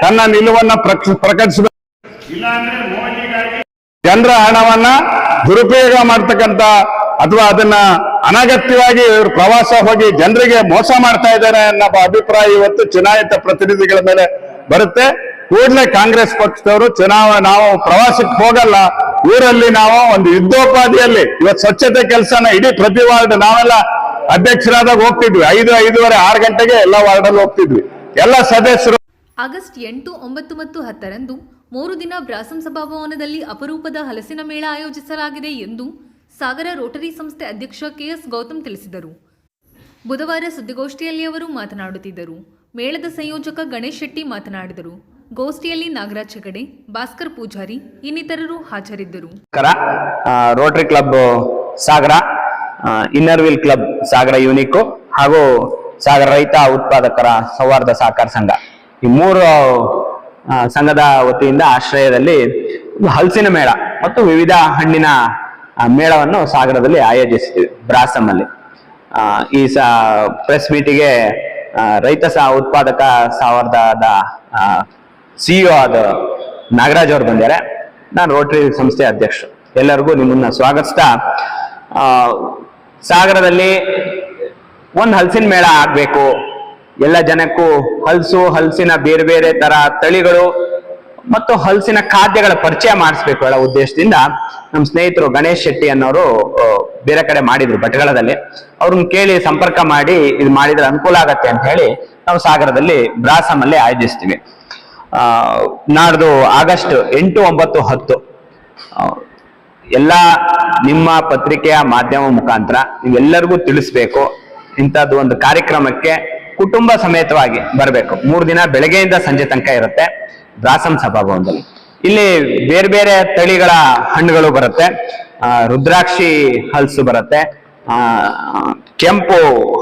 ತನ್ನ ನಿಲುವನ್ನ ಪ್ರಕಟಿಸಬೇಕು. ಇಲ್ಲಾಂದ್ರೆ ಮೋದಿಗಾಗಿ ಜನರ ಹಣವನ್ನ ದುರುಪಯೋಗ ಮಾಡ್ತಕ್ಕಂಥ ಅಥವಾ ಅದನ್ನ ಅನಗತ್ಯವಾಗಿ ಇವರು ಪ್ರವಾಸ ಹೋಗಿ ಜನರಿಗೆ ಮೋಸ ಮಾಡ್ತಾ ಇದ್ದಾರೆ ಅನ್ನೋ ಅಭಿಪ್ರಾಯ ಇವತ್ತು ಚುನಾಯಿತ ಪ್ರತಿನಿಧಿಗಳ ಮೇಲೆ ಬರುತ್ತೆ. ಕೂಡಲೇ ಕಾಂಗ್ರೆಸ್ ಪಕ್ಷದವರು ನಾವು ಪ್ರವಾಸಕ್ಕೆ ಹೋಗಲ್ಲ, ಊರಲ್ಲಿ ನಾವು ಒಂದು ಯುದ್ಧೋಪಾದಿಯಲ್ಲಿ ಇವತ್ತು ಸ್ವಚ್ಛತೆ ಕೆಲಸನ ಇಡೀ ಪ್ರತಿ ವಾರ್ಡ್ ನಾವೆಲ್ಲ ಅಧ್ಯಕ್ಷರಾದಾಗ ಹೋಗ್ತಿದ್ವಿ. 5:30 6 ಗಂಟೆಗೆ ಎಲ್ಲ ವಾರ್ಡಲ್ಲಿ ಹೋಗ್ತಿದ್ವಿ ಎಲ್ಲ ಸದಸ್ಯರು. ಆಗಸ್ಟ್ 8, 9 ಮತ್ತು 10ರಂದು 3 ದಿನ ಬ್ರಾಸಂ ಸಭಾಭವನದಲ್ಲಿ ಅಪರೂಪದ ಹಲಸಿನ ಮೇಳ ಆಯೋಜಿಸಲಾಗಿದೆ ಎಂದು ಸಾಗರ ರೋಟರಿ ಸಂಸ್ಥೆ ಅಧ್ಯಕ್ಷ KS ಗೌತಮ್ ತಿಳಿಸಿದರು. ಬುಧವಾರ ಸುದ್ದಿಗೋಷ್ಠಿಯಲ್ಲಿ ಅವರು ಮಾತನಾಡುತ್ತಿದ್ದರು. ಮೇಳದ ಸಂಯೋಜಕ ಗಣೇಶ್ ಶೆಟ್ಟಿ ಮಾತನಾಡಿದರು. ಗೋಷ್ಠಿಯಲ್ಲಿ ನಾಗರಾಜ್ ಹೆಗಡೆ, ಭಾಸ್ಕರ್ ಪೂಜಾರಿ ಇನ್ನಿತರರು ಹಾಜರಿದ್ದರು. ರೋಟರಿ ಕ್ಲಬ್ ಸಾಗರ, ಇನ್ನರ್ ವೀಲ್ ಕ್ಲಬ್ ಸಾಗರ ಯೂನಿಕ್ ಹಾಗೂ ಸಾಗರ ರೈತ ಉತ್ಪಾದಕರ ಸೌಹಾರ್ದ ಸಹಕಾರ ಸಂಘ, ಈ 3 ಸಂಘದ ವತಿಯಿಂದ ಆಶ್ರಯದಲ್ಲಿ ಹಲಸಿನ ಮೇಳ ಮತ್ತು ವಿವಿಧ ಹಣ್ಣಿನ ಮೇಳವನ್ನು ಸಾಗರದಲ್ಲಿ ಆಯೋಜಿಸಿದ್ದೀವಿ ಬ್ರಾಸಂನಲ್ಲಿ. ಈ ಪ್ರೆಸ್ ಮೀಟಿಗೆ ರೈತ ಉತ್ಪಾದಕ ಸೌಹಾರ್ದದ CEO ಆದ ನಾಗರಾಜ್ ಅವರು ಬಂದಿದ್ದಾರೆ. ನಾನು ರೋಟರಿ ಸಂಸ್ಥೆ ಅಧ್ಯಕ್ಷ. ಎಲ್ಲರಿಗೂ ನಿಮ್ಮನ್ನ ಸ್ವಾಗತಿಸ್ತಾ, ಸಾಗರದಲ್ಲಿ ಒಂದು ಹಲಸಿನ ಮೇಳ ಆಗ್ಬೇಕು, ಎಲ್ಲ ಜನಕ್ಕೂ ಹಲಸಿನ ಬೇರೆ ಬೇರೆ ತರ ತಳಿಗಳು ಮತ್ತು ಹಲಸಿನ ಖಾದ್ಯಗಳ ಪರಿಚಯ ಮಾಡಿಸ್ಬೇಕು ಹೇಳೋ ಉದ್ದೇಶದಿಂದ ನಮ್ಮ ಸ್ನೇಹಿತರು ಗಣೇಶ್ ಶೆಟ್ಟಿ ಅನ್ನೋರು ಬೇರೆ ಕಡೆ ಮಾಡಿದ್ರು ಭಟ್ಕಳದಲ್ಲಿ. ಅವ್ರನ್ನ ಕೇಳಿ ಸಂಪರ್ಕ ಮಾಡಿ ಇದು ಮಾಡಿದ್ರೆ ಅನುಕೂಲ ಆಗತ್ತೆ ಅಂತ ಹೇಳಿ ನಾವು ಸಾಗರದಲ್ಲಿ ಬ್ರಾಸಮಲ್ಲಿ ಆಯೋಜಿಸ್ತೀವಿ. ನಾಡ್ದು ಆಗಸ್ಟ್ 8, 9, 10 ಎಲ್ಲ ನಿಮ್ಮ ಪತ್ರಿಕೆಯ ಮಾಧ್ಯಮ ಮುಖಾಂತರ ನೀವೆಲ್ಲರಿಗೂ ತಿಳಿಸ್ಬೇಕು. ಇಂಥದ್ದು ಒಂದು ಕಾರ್ಯಕ್ರಮಕ್ಕೆ ಕುಟುಂಬ ಸಮೇತವಾಗಿ ಬರಬೇಕು. 3 ದಿನ ಬೆಳಗ್ಗೆಯಿಂದ ಸಂಜೆ ತನಕ ಇರುತ್ತೆ ಬ್ರಾಸಂ ಸಭಾಭವನದಲ್ಲಿ. ಇಲ್ಲಿ ಬೇರೆ ಬೇರೆ ತಳಿಗಳ ಹಣ್ಣುಗಳು ಬರುತ್ತೆ. ರುದ್ರಾಕ್ಷಿ ಹಲಸು ಬರುತ್ತೆ, ಕೆಂಪು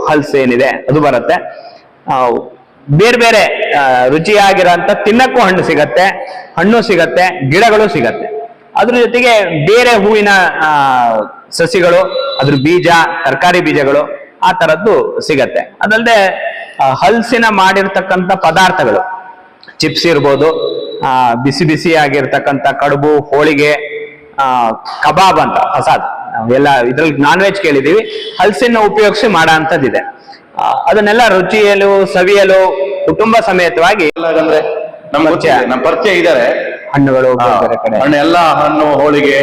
ಹಲಸು ಏನಿದೆ ಅದು ಬರುತ್ತೆ. ಬೇರೆ ಬೇರೆ ರುಚಿಯಾಗಿರೋಂಥ ತಿನ್ನಕ್ಕೂ ಹಣ್ಣು ಸಿಗತ್ತೆ, ಹಣ್ಣು ಸಿಗತ್ತೆ, ಗಿಡಗಳು ಸಿಗತ್ತೆ. ಅದ್ರ ಜೊತೆಗೆ ಬೇರೆ ಹೂವಿನ ಸಸಿಗಳು, ಅದ್ರ ಬೀಜ, ತರಕಾರಿ ಬೀಜಗಳು ಆ ತರದ್ದು ಸಿಗತ್ತೆ. ಅದಲ್ಲದೆ ಹಲಸಿನ ಮಾಡಿರ್ತಕ್ಕಂಥ ಪದಾರ್ಥಗಳು, ಚಿಪ್ಸ್ ಇರ್ಬೋದು, ಬಿಸಿ ಬಿಸಿ ಆಗಿರ್ತಕ್ಕಂಥ ಕಡುಬು, ಹೋಳಿಗೆ, ಕಬಾಬ್ ಅಂತ ಹೊಸದು ಎಲ್ಲ ಇದ್ರಲ್ಲಿ ನಾನ್ ವೆಜ್ ಕೇಳಿದೀವಿ, ಹಲಸಿನ ಉಪಯೋಗಿಸಿ ಮಾಡೋ ಅಂಥದ್ದಿದೆ. ಅದನ್ನೆಲ್ಲ ರುಚಿಯಲು ಸವಿಯಲು ಕುಟುಂಬ ಸಮೇತವಾಗಿ ಅಂದ್ರೆ ನಮ್ಮ ಪರಿಚಯ ಇದ್ದಾರೆ ಹಣ್ಣುಗಳು ಬೇರೆ ಕಡೆ ಹಣ್ಣು ಎಲ್ಲ ಹಣ್ಣು ಹೋಳಿಗೆ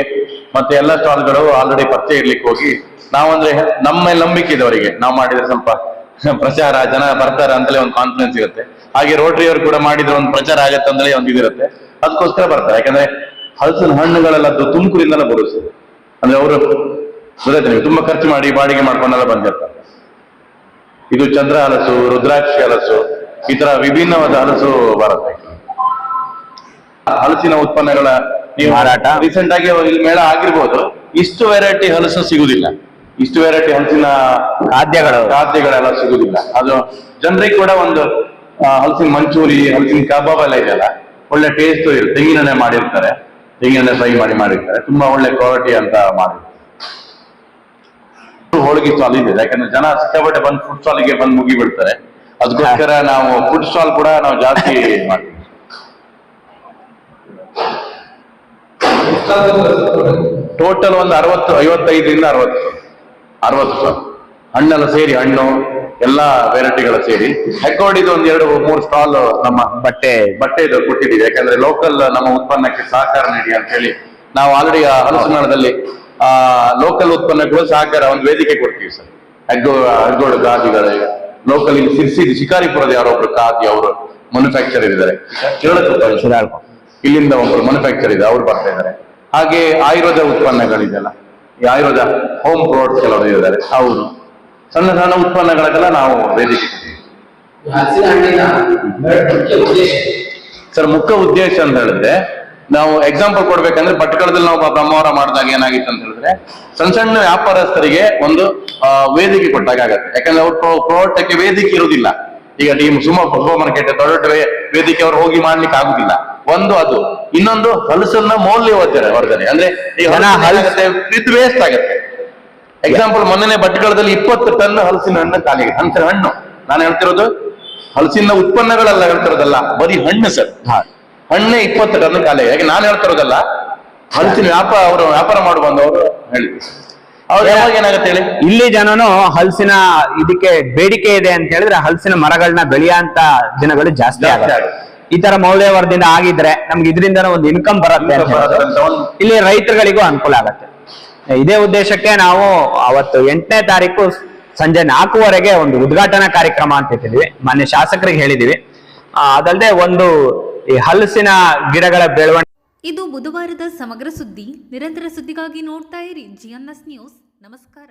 ಮತ್ತೆ ಎಲ್ಲ ಸ್ಟಾಲ್ಗಳು ಆಲ್ರೆಡಿ ಪರಿಚಯ ಇರ್ಲಿಕ್ಕೆ ಹೋಗಿ ನಾವಂದ್ರೆ ನಮ್ಮ ಮೇಲೆ ನಂಬಿಕೆ ಇದೆ ಅವರಿಗೆ. ನಾವು ಮಾಡಿದ್ರೆ ಸ್ವಲ್ಪ ಪ್ರಚಾರ, ಜನ ಬರ್ತಾರೆ ಅಂತಲೇ ಒಂದು ಕಾನ್ಫಿಡೆನ್ಸ್ ಇರುತ್ತೆ. ಹಾಗೆ ರೋಟರಿ ಅವರು ಕೂಡ ಮಾಡಿದ್ರೆ ಒಂದು ಪ್ರಚಾರ ಆಗತ್ತೆ ಅಂತಲೇ ಒಂದು ಇದಿರುತ್ತೆ. ಅದಕ್ಕೋಸ್ಕರ ಬರ್ತಾರೆ. ಯಾಕಂದ್ರೆ ಹಲಸಿನ ಹಣ್ಣುಗಳೆಲ್ಲ ತುಮಕೂರಿಂದಲೇ ಬರುತ್ತೆ. ಅಂದ್ರೆ ಅವರು ಗೊತ್ತಾಯ್ತು ನೀವು, ತುಂಬಾ ಖರ್ಚು ಮಾಡಿ ಬಾಡಿಗೆ ಮಾಡ್ಕೊಂಡೆಲ್ಲ ಬಂದಿರ್ತಾರೆ. ಇದು ಚಂದ್ರ ಹಲಸು, ರುದ್ರಾಕ್ಷಿ ಹಲಸು, ಈ ತರ ವಿಭಿನ್ನವಾದ ಹಲಸು ಬರುತ್ತೆ. ಹಲಸಿನ ಉತ್ಪನ್ನಗಳ ಮಾರಾಟ ರೀಸೆಂಟ್ ಆಗಿ ಇಲ್ಲಿ ಮೇಳ ಆಗಿರ್ಬೋದು. ಇಷ್ಟು ವೆರೈಟಿ ಹಲಸು ಸಿಗುದಿಲ್ಲ, ಇಷ್ಟು ವೆರೈಟಿ ಹಲಸಿನ ಖಾದ್ಯಗಳೆಲ್ಲ ಸಿಗುದಿಲ್ಲ. ಅದು ಜನರಿಗೆ ಕೂಡ ಒಂದು ಹಲಸಿನ ಮಂಚೂರಿ, ಹಲಸಿನ ಕಬಾಬ್ ಎಲ್ಲ ಇದೆಯಲ್ಲ, ಒಳ್ಳೆ ಟೇಸ್ಟ್ ಇರುತ್ತೆ. ತೆಂಗಿನೆಣ್ಣೆ ಮಾಡಿರ್ತಾರೆ, ತೆಂಗಿನೆಣ್ಣೆ ಫ್ರೈ ಮಾಡಿರ್ತಾರೆ, ತುಂಬಾ ಒಳ್ಳೆ ಕ್ವಾಲಿಟಿ ಅಂತ ಮಾಡಿರ್ತಾರೆ. ಹೋಳಿಗೆ ಸ್ಟಾಲ್ ಇದೆ, ಯಾಕಂದ್ರೆ ಜನ ಸಿಕ್ಕಾಪಟ್ಟೆ ಬಂದು ಫುಡ್ ಸ್ಟಾಲ್ಗೆ ಬಂದು ಮುಗಿ ಬಿಡ್ತಾರೆ. ಅದಕ್ಕೋಸ್ಕರ ನಾವು ಫುಡ್ ಸ್ಟಾಲ್ ಕೂಡ ನಾವು ಜಾಸ್ತಿ ಮಾಡ್ತೀವಿ. ಟೋಟಲ್ ಒಂದು 55ರಿಂದ 60 ಸ್ಟಾಲ್, ಹಣ್ಣೆಲ್ಲ ಸೇರಿ, ಹಣ್ಣು ಎಲ್ಲ ವೆರೈಟಿಗಳ ಸೇರಿ. ಹೆಗ್ಗೋಡಿದು ಒಂದು 2-3 ಸ್ಟಾಲ್ ನಮ್ಮ ಬಟ್ಟೆದು ಕೊಟ್ಟಿದ್ದೀವಿ. ಯಾಕಂದ್ರೆ ಲೋಕಲ್ ನಮ್ಮ ಉತ್ಪನ್ನಕ್ಕೆ ಸಹಕಾರ ನೀಡಿ ಅಂತ ಹೇಳಿ ನಾವು ಆಲ್ರೆಡಿ ಹಲಸಿನದಲ್ಲಿ ಲೋಕಲ್ ಉತ್ಪನ್ನಗಳು ಸಹಕಾರ ಒಂದು ವೇದಿಕೆ ಕೊಡ್ತೀವಿ ಸರ್. ಹೆಗ್ಗೋಡು ಖಾದಿಗಳಿಗೆ ಲೋಕಲ್ ಇಲ್ಲಿ ಸಿರ್ಸಿ ಶಿಕಾರಿಪುರದ ಯಾರೊಬ್ರು ಖಾದಿ ಅವರು ಮ್ಯಾನುಫ್ಯಾಕ್ಚರ್ ಇದ್ದಾರೆ, ಇಲ್ಲಿಂದ ಒಬ್ಬರು ಮ್ಯಾನುಫ್ಯಾಕ್ಚರ್ ಇದೆ, ಅವ್ರು ಬರ್ತಾ ಇದ್ದಾರೆ. ಹಾಗೆ ಆಯುರ್ವೇದ ಉತ್ಪನ್ನಗಳಿದೆಯಲ್ಲ, ಈ ಆಯುರ್ವೇದ ಹೋಮ್ ಪ್ರಾಡಕ್ಟ್ಸ್ ಕೆಲವರು ಇದ್ದಾರೆ, ಅವರು ಸಣ್ಣ ಸಣ್ಣ ಉತ್ಪನ್ನಗಳಿಗೆಲ್ಲ ನಾವು ವೇದಿಕೆ ಸರ್. ಮುಖ್ಯ ಉದ್ದೇಶ ಅಂತ ಹೇಳಿದ್ರೆ, ನಾವು ಎಕ್ಸಾಂಪಲ್ ಕೊಡ್ಬೇಕಂದ್ರೆ ಭಟ್ಕಳದಲ್ಲಿ ನಾವು ಬ್ರಹ್ಮವರ ಮಾಡಿದಾಗ ಏನಾಗಿತ್ತು ಅಂತ ಹೇಳಿದ್ರೆ, ಸಣ್ಣ ಸಣ್ಣ ವ್ಯಾಪಾರಸ್ಥರಿಗೆ ಒಂದು ವೇದಿಕೆ ಕೊಟ್ಟಾಗ ಆಗತ್ತೆ. ಯಾಕಂದ್ರೆ ಅವ್ರ ಪ್ರಾಡಕ್ಟ್ಗೆ ವೇದಿಕೆ ಇರುವುದಿಲ್ಲ. ಈಗ ಸೂಪರ್ ಮಾರ್ಕೆಟ್ ದೊಡ್ಡ ವೇದಿಕೆ ಅವ್ರು ಹೋಗಿ ಮಾಡ್ಲಿಕ್ಕೆ ಆಗುದಿಲ್ಲ. ಒಂದು ಅದು, ಇನ್ನೊಂದು ಹಲಸನ್ನ ಮೌಲ್ಯವರ್ಧನೆ ಅಂದ್ರೆ ಇದು ವೇಸ್ಟ್ ಆಗತ್ತೆ. ಎಕ್ಸಾಂಪಲ್ ಮೊನ್ನೆ ಭಟ್ಕಳದಲ್ಲಿ 20 ಟನ್ ಹಲಸಿನ ಹಣ್ಣು ಖಾಲಿ. ಹಣ್ಣು ನಾನು ಹೇಳ್ತಿರೋದು ಹಲಸಿನ ಉತ್ಪನ್ನಗಳೆಲ್ಲ ಹೇಳ್ತಿರೋದಲ್ಲ, ಬರೀ ಹಣ್ಣು ಸರ್. ಹಣ್ಣೆ 20 ಟನ್ ಖಾಲಿ. ಯಾಕೆ ನಾನು ಹೇಳ್ತಿರೋದಲ್ಲ, ಹಲಸಿನ ವ್ಯಾಪಾರ ಮಾಡಿ ಬಂದವರು ಹೇಳಿದ್ರು. ಅವ್ರು ಯಾವಾಗ ಏನಾಗುತ್ತೆ ಹೇಳಿ, ಇಲ್ಲಿ ಜನನು ಹಲಸಿನ ಇದಕ್ಕೆ ಬೇಡಿಕೆ ಇದೆ ಅಂತ ಹೇಳಿದ್ರೆ ಹಲಸಿನ ಮರಗಳನ್ನ ಬೆಳೆಯಂತ ದಿನಗಳು ಜಾಸ್ತಿ ಆಗುತ್ತೆ. ಈ ತರ ಮೌಲ್ಯವರ್ಧನೆ ಆಗಿದ್ರೆ ನಮ್ಗೆ ಇದರಿಂದ ಒಂದು ಇನ್ಕಮ್ ಬರುತ್ತೆ, ಇಲ್ಲಿ ರೈತರುಗಳಿಗೂ ಅನುಕೂಲ ಆಗತ್ತೆ. ಇದೇ ಉದ್ದೇಶಕ್ಕೆ ನಾವು ಅವತ್ತು 8ನೇ ತಾರೀಕು ಸಂಜೆ 4:00 ಒಂದು ಉದ್ಘಾಟನಾ ಕಾರ್ಯಕ್ರಮ ಅಂತ ಇಟ್ಟಿದ್ವಿ. ಮಾನ್ಯ ಶಾಸಕರಿಗೆ ಹೇಳಿದೀವಿ. ಅದಲ್ಲದೆ ಒಂದು ಈ ಹಲಸಿನ ಗಿಡಗಳ ಬೆಳವಣಿಗೆ. ಇದು ಬುಧವಾರದ ಸಮಗ್ರ ಸುದ್ದಿ. ನಿರಂತರ ಸುದ್ದಿಗಾಗಿ ನೋಡ್ತಾ ಇರಿ GNS ನ್ಯೂಸ್. ನಮಸ್ಕಾರ.